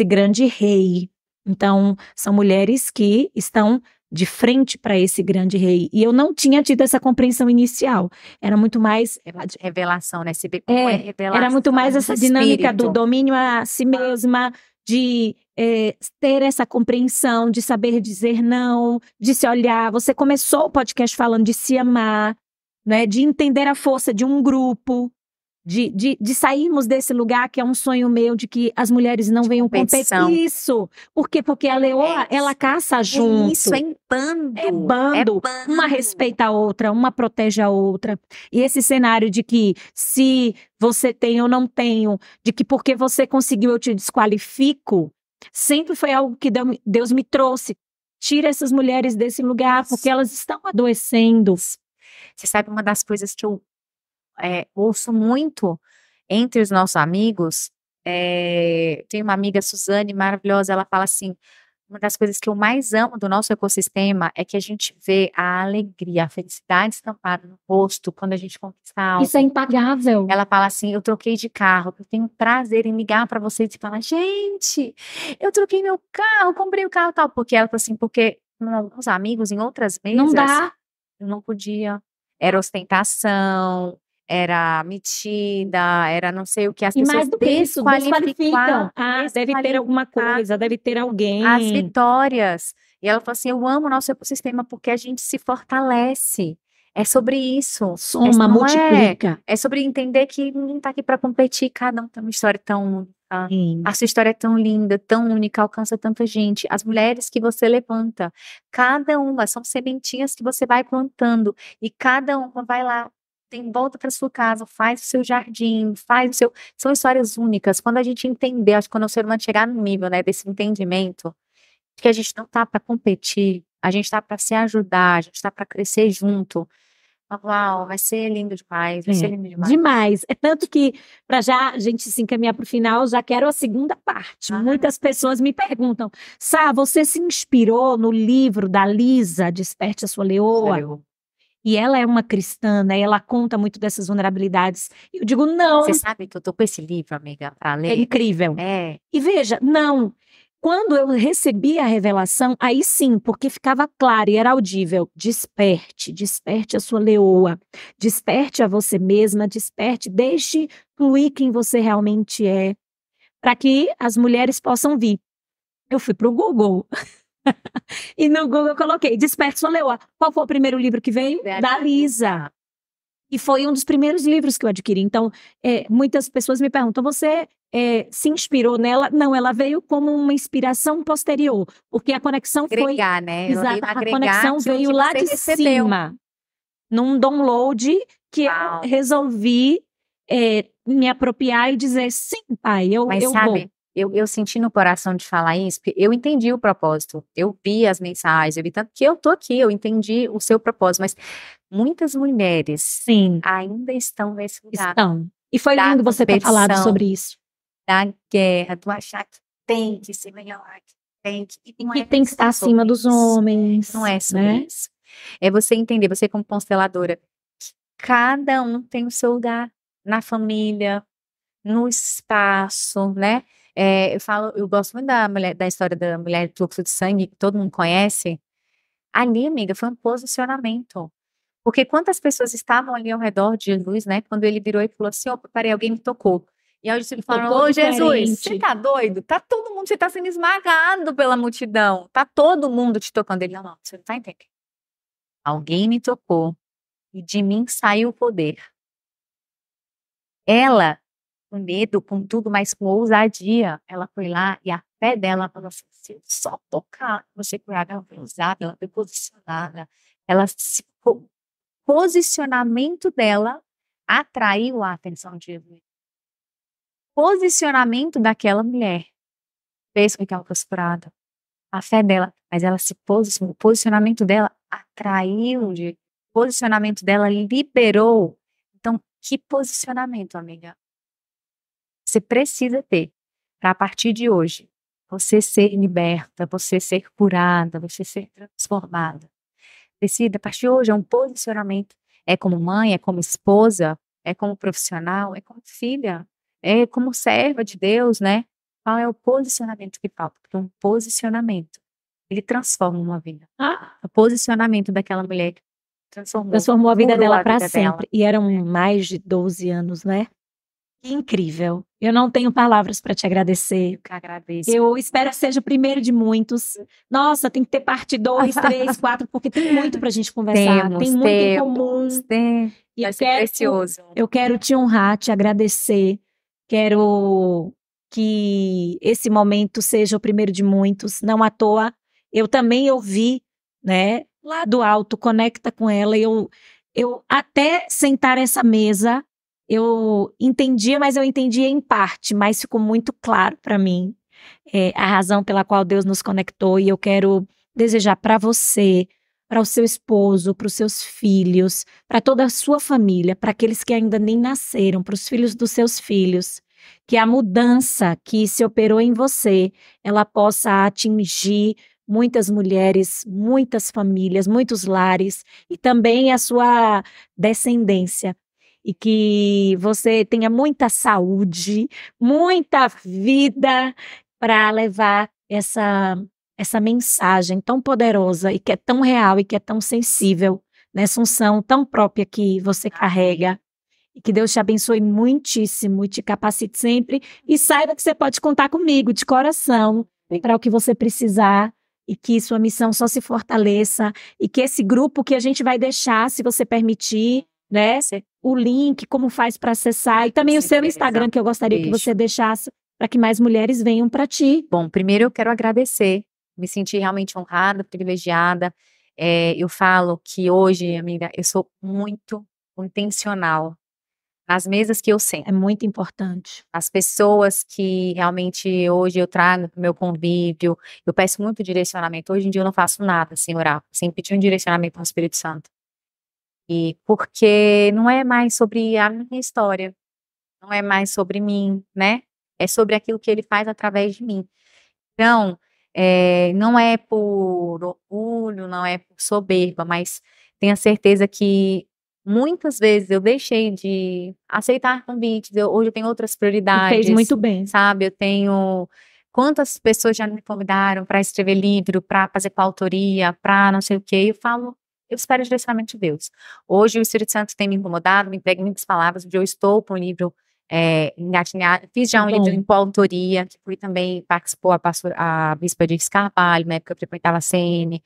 grande rei. Então, são mulheres que estão de frente para esse grande rei. E eu não tinha tido essa compreensão inicial. Era muito mais revelação, né? Revelação, era muito mais essa dinâmica do domínio a si mesma, de ter essa compreensão, de saber dizer não, de se olhar. Você começou o podcast falando de se amar, né? De entender a força de um grupo, de sairmos desse lugar que é um sonho meu, de que as mulheres não venham competir. Isso! Por quê? Porque a leoa, ela caça junto. Isso, é em bando. É bando. Uma respeita a outra, uma protege a outra. E esse cenário de que se você tem ou não tenho, de que porque você conseguiu eu te desqualifico, sempre foi algo que Deus me trouxe. Tira essas mulheres desse lugar, porque elas estão adoecendo. Você sabe, uma das coisas que eu ouço muito entre os nossos amigos, tem uma amiga, Suzane, maravilhosa, ela fala assim, uma das coisas que eu mais amo do nosso ecossistema é que a gente vê a alegria, a felicidade estampada no rosto quando a gente conquista algo. Isso é impagável. Ela fala assim, eu troquei de carro, eu tenho prazer em ligar para vocês e falar, gente, eu troquei meu carro, comprei o carro e tal, porque ela falou assim, porque os amigos em outras mesas, não dá, eu não podia, era ostentação, era metida, era não sei o que, as e pessoas mais do que isso, desqualificam. Deve ter alguma coisa, deve ter alguém. As vitórias. E ela falou assim, eu amo o nosso ecossistema porque a gente se fortalece. É sobre isso. Soma, multiplica. É sobre entender que ninguém está aqui para competir, cada um tem uma história tão única. A sua história é tão linda, tão única, alcança tanta gente. As mulheres que você levanta, cada uma são sementinhas que você vai plantando e cada uma vai lá, volta para sua casa, faz o seu jardim, são histórias únicas. Quando a gente entender, acho que quando o ser humano chegar no nível, né, desse entendimento, que a gente não tá para competir, a gente tá para se ajudar, a gente tá para crescer junto. Uau, vai ser lindo demais, vai ser lindo demais. Demais. É tanto que, para já a gente se encaminhar para o final, já quero a segunda parte. Muitas pessoas me perguntam, Sá, você se inspirou no livro da Lisa, Desperte a Sua Leoa? E ela é uma cristã, né? Ela conta muito dessas vulnerabilidades. Eu digo, não. Você sabe que eu tô com esse livro, amiga, para ler? É incrível. E veja, não. Quando eu recebi a revelação, aí sim, porque ficava claro e era audível. Desperte, desperte a sua leoa. Desperte a você mesma, desperte, deixe fluir quem você realmente é. Para que as mulheres possam vir. Eu fui para o Google. E no Google eu coloquei, Desperte Sua Leoa. Qual foi o primeiro livro que veio? Da Lisa. E foi um dos primeiros livros que eu adquiri. Então, muitas pessoas me perguntam, você se inspirou nela? Não, ela veio como uma inspiração posterior. Porque a conexão agregar, né? Exato, a conexão veio lá de cima. Num download que eu resolvi me apropriar e dizer, sim, pai, eu sabe, vou. Eu senti no coração de falar isso, porque eu entendi o propósito, eu vi as mensagens, eu vi tanto que eu tô aqui, eu entendi o seu propósito, mas muitas mulheres ainda estão nesse lugar. E foi lindo você ter falado sobre isso. Da guerra, do achar que tem que ser melhor, que tem que... E que tem que estar acima dos homens. Não é sobre isso. É você entender, você como consteladora, que cada um tem o seu lugar na família, no espaço, né? Eu gosto muito da história da mulher do fluxo de sangue, que todo mundo conhece. Ali, amiga, foi um posicionamento. Porque quantas pessoas estavam ali ao redor de Jesus, né? Quando ele virou e falou assim, parei, alguém me tocou. E aí ele falou, ô Jesus, você tá doido? Tá todo mundo, você tá sendo esmagado pela multidão. Tá todo mundo te tocando. Ele, não, você não tá entendendo. Alguém me tocou e de mim saiu o poder. Ela, com medo, com tudo, mas com ousadia, ela foi lá e a fé dela falou assim, se eu só tocar, você curada, ela foi usada, ela foi posicionada, o posicionamento dela atraiu a atenção de Jesus. O posicionamento daquela mulher fez com que ela fosse curada. a fé dela, mas ela se posicionou, o posicionamento dela atraiu, o posicionamento dela liberou. Então, que posicionamento, amiga, você precisa ter para a partir de hoje você ser liberta, você ser curada, você ser transformada. Decida, a partir de hoje é um posicionamento. É como mãe, é como esposa, é como profissional, é como filha, é como serva de Deus, né? Qual é o posicionamento que falta? Porque um posicionamento, ele transforma uma vida. Ah, O posicionamento daquela mulher transformou a vida mudou dela a para vida dela. sempre. E eram mais de 12 anos, né? Que incrível. Eu não tenho palavras para te agradecer. Eu que agradeço. Eu espero que seja o primeiro de muitos. Nossa, tem que ter parte 2, 3, 4, porque tem muito para a gente conversar. Tem muito em comum. E Vai ser precioso. eu quero te honrar, te agradecer. Quero que esse momento seja o primeiro de muitos. Não à toa, eu também ouvi, né, lá do alto, conecta com ela. Eu até sentar nessa mesa, eu entendia, mas eu entendia em parte, mas ficou muito claro para mim a razão pela qual Deus nos conectou. E eu quero desejar para você, para o seu esposo, para os seus filhos, para toda a sua família, para aqueles que ainda nem nasceram, para os filhos dos seus filhos, que a mudança que se operou em você, ela possa atingir muitas mulheres, muitas famílias, muitos lares e também a sua descendência. E que você tenha muita saúde, muita vida para levar essa mensagem tão poderosa e que é tão real e que é tão sensível, nessa unção tão própria que você carrega. E que Deus te abençoe muitíssimo e te capacite sempre. E saiba que você pode contar comigo de coração para o que você precisar e que sua missão só se fortaleça e que esse grupo que a gente vai deixar, se você permitir, né, o link, como faz para acessar e também o seu Instagram que eu gostaria que você deixasse para que mais mulheres venham para ti. Bom, primeiro eu quero agradecer, me senti realmente honrada, privilegiada. Eu falo que hoje, amiga, eu sou muito intencional nas mesas que eu sento. É muito importante. As pessoas que realmente hoje eu trago para o meu convívio, eu peço muito direcionamento. Hoje em dia eu não faço nada sem orar, sem pedir um direcionamento ao Espírito Santo. E porque não é mais sobre a minha história, não é mais sobre mim, né? É sobre aquilo que ele faz através de mim. Então, não é por orgulho, não é por soberba, mas tenha certeza que muitas vezes eu deixei de aceitar convites, hoje eu tenho outras E prioridades. fez muito bem. Sabe, eu tenho... Quantas pessoas já me convidaram para escrever livro, para fazer coautoria, para não sei o quê, eu falo, eu espero o direcionamento de Deus. Hoje o Espírito Santo tem me incomodado, me entrega muitas palavras, hoje eu estou com um livro engatinhada, fiz já um livro em coautoria, que fui também, participou a Bispa de Carvalho, na época eu frequentava a CN,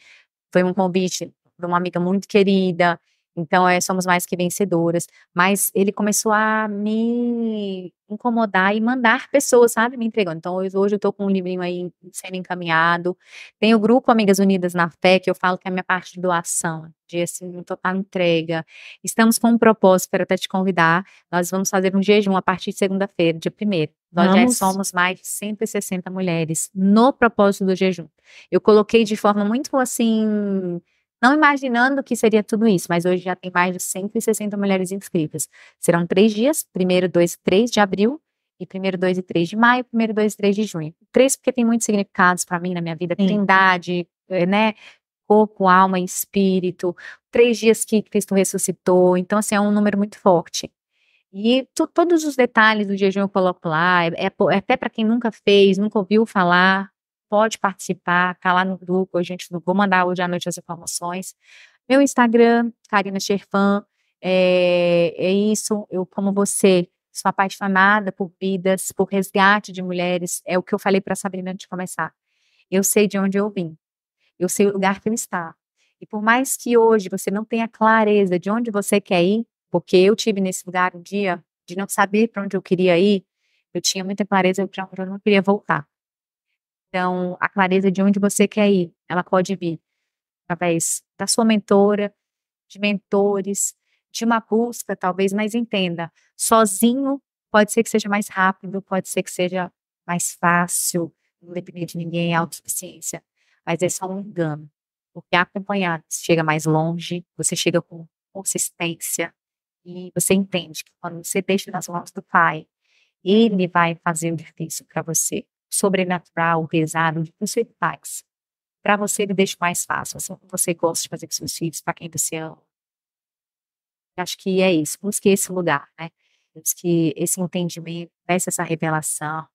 foi um convite de uma amiga muito querida, então somos mais que vencedoras, mas ele começou a me incomodar e mandar pessoas, sabe, me entregando. Então hoje eu estou com um livrinho aí sendo encaminhado, tem o grupo Amigas Unidas na Fé, que eu falo que é a minha parte de doação, de assim, total entrega. Estamos com um propósito, quero até te convidar, nós vamos fazer um jejum a partir de segunda-feira, dia 1º. Nós já somos mais de 160 mulheres no propósito do jejum. Eu coloquei de forma muito assim, não imaginando que seria tudo isso, mas hoje já tem mais de 160 mulheres inscritas. Serão 3 dias, 1º, 2 e 3 de abril, e 1º, 2 e 3 de maio, 1º, 2 e 3 de junho. 3 porque tem muitos significados para mim na minha vida, trindade, né, corpo, alma e espírito. 3 dias que Cristo ressuscitou, então assim, é um número muito forte. E todos os detalhes do jejum eu coloco lá, até para quem nunca fez, nunca ouviu falar, pode participar, tá lá no grupo, vou mandar hoje à noite as informações. Meu Instagram, Karina Scherfan, é isso, eu como você, sou apaixonada por vidas, por resgate de mulheres, é o que eu falei para a Sabrina antes de começar. Eu sei de onde eu vim, eu sei o lugar que eu está. E por mais que hoje você não tenha clareza de onde você quer ir, porque eu tive nesse lugar um dia de não saber para onde eu queria ir, eu tinha muita clareza para onde eu não queria voltar. Então, a clareza de onde você quer ir, ela pode vir através da sua mentora, de mentores, de uma busca, talvez, mas entenda, sozinho pode ser que seja mais rápido, pode ser que seja mais fácil, não depender de ninguém, autossuficiência. mas é só um engano. Porque acompanhado você chega mais longe, você chega com consistência e você entende que quando você deixa nas mãos do Pai, Ele vai fazer o difícil para você. O sobrenatural, o pesado, o que você faz. Para você, Ele deixa mais fácil. Assim como você gosta de fazer com seus filhos, para quem você ama. Acho que é isso. Busque esse lugar, né? Busque esse entendimento, peça essa revelação.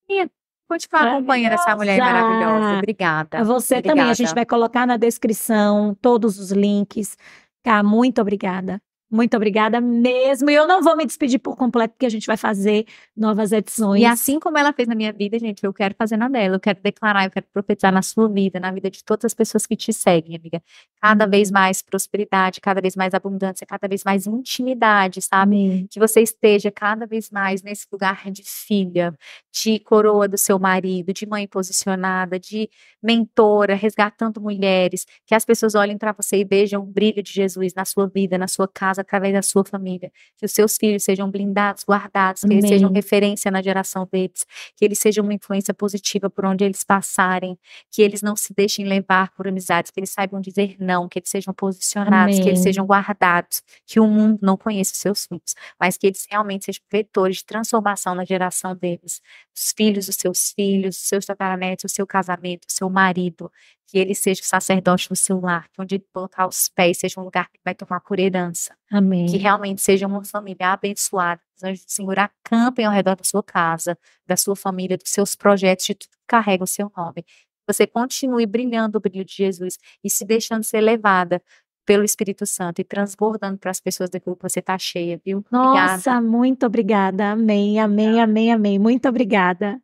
E continuar acompanhando essa mulher maravilhosa. A Obrigada. você também, a gente Obrigada. vai colocar na descrição todos os links. Tá, muito obrigada. Muito obrigada mesmo. E eu não vou me despedir por completo, porque a gente vai fazer novas edições. E assim como ela fez na minha vida, gente, eu quero fazer na dela. Eu quero declarar, eu quero profetizar na sua vida, na vida de todas as pessoas que te seguem, amiga. Cada vez mais prosperidade, cada vez mais abundância, cada vez mais intimidade, sabe? Amém. Que você esteja cada vez mais nesse lugar de filha, de coroa do seu marido, de mãe posicionada, de mentora, resgatando mulheres. Que as pessoas olhem para você e vejam o brilho de Jesus na sua vida, na sua casa, através da sua família. Que os seus filhos sejam blindados, guardados, que eles sejam Amém. referência na geração deles, que eles sejam uma influência positiva por onde eles passarem, que eles não se deixem levar por amizades, que eles saibam dizer não, que eles sejam posicionados, que eles Amém. sejam guardados, que o mundo não conheça os seus filhos, mas que eles realmente sejam vetores de transformação na geração deles, os filhos dos seus seus tataranetos, o seu casamento, o seu marido, que ele seja o sacerdote do seu lar, que onde ele colocar os pés seja um lugar que vai tomar por herança. Que Amém. realmente seja uma família abençoada. Os anjos do Senhor acampem ao redor da sua casa, da sua família, dos seus projetos, de tudo que carrega o seu nome. Você continue brilhando o brilho de Jesus e se deixando ser levada pelo Espírito Santo e transbordando para as pessoas daquilo que você está cheia, viu? Obrigada. Nossa, muito obrigada. Amém, amém, amém, amém. Muito obrigada.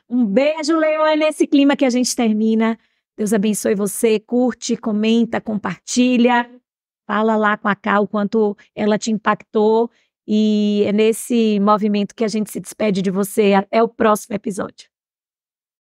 Um beijo, Leon. É nesse clima que a gente termina. Deus abençoe você. Curte, comenta, compartilha. Fala lá com a Ká o quanto ela te impactou. E é nesse movimento que a gente se despede de você. Até o próximo episódio.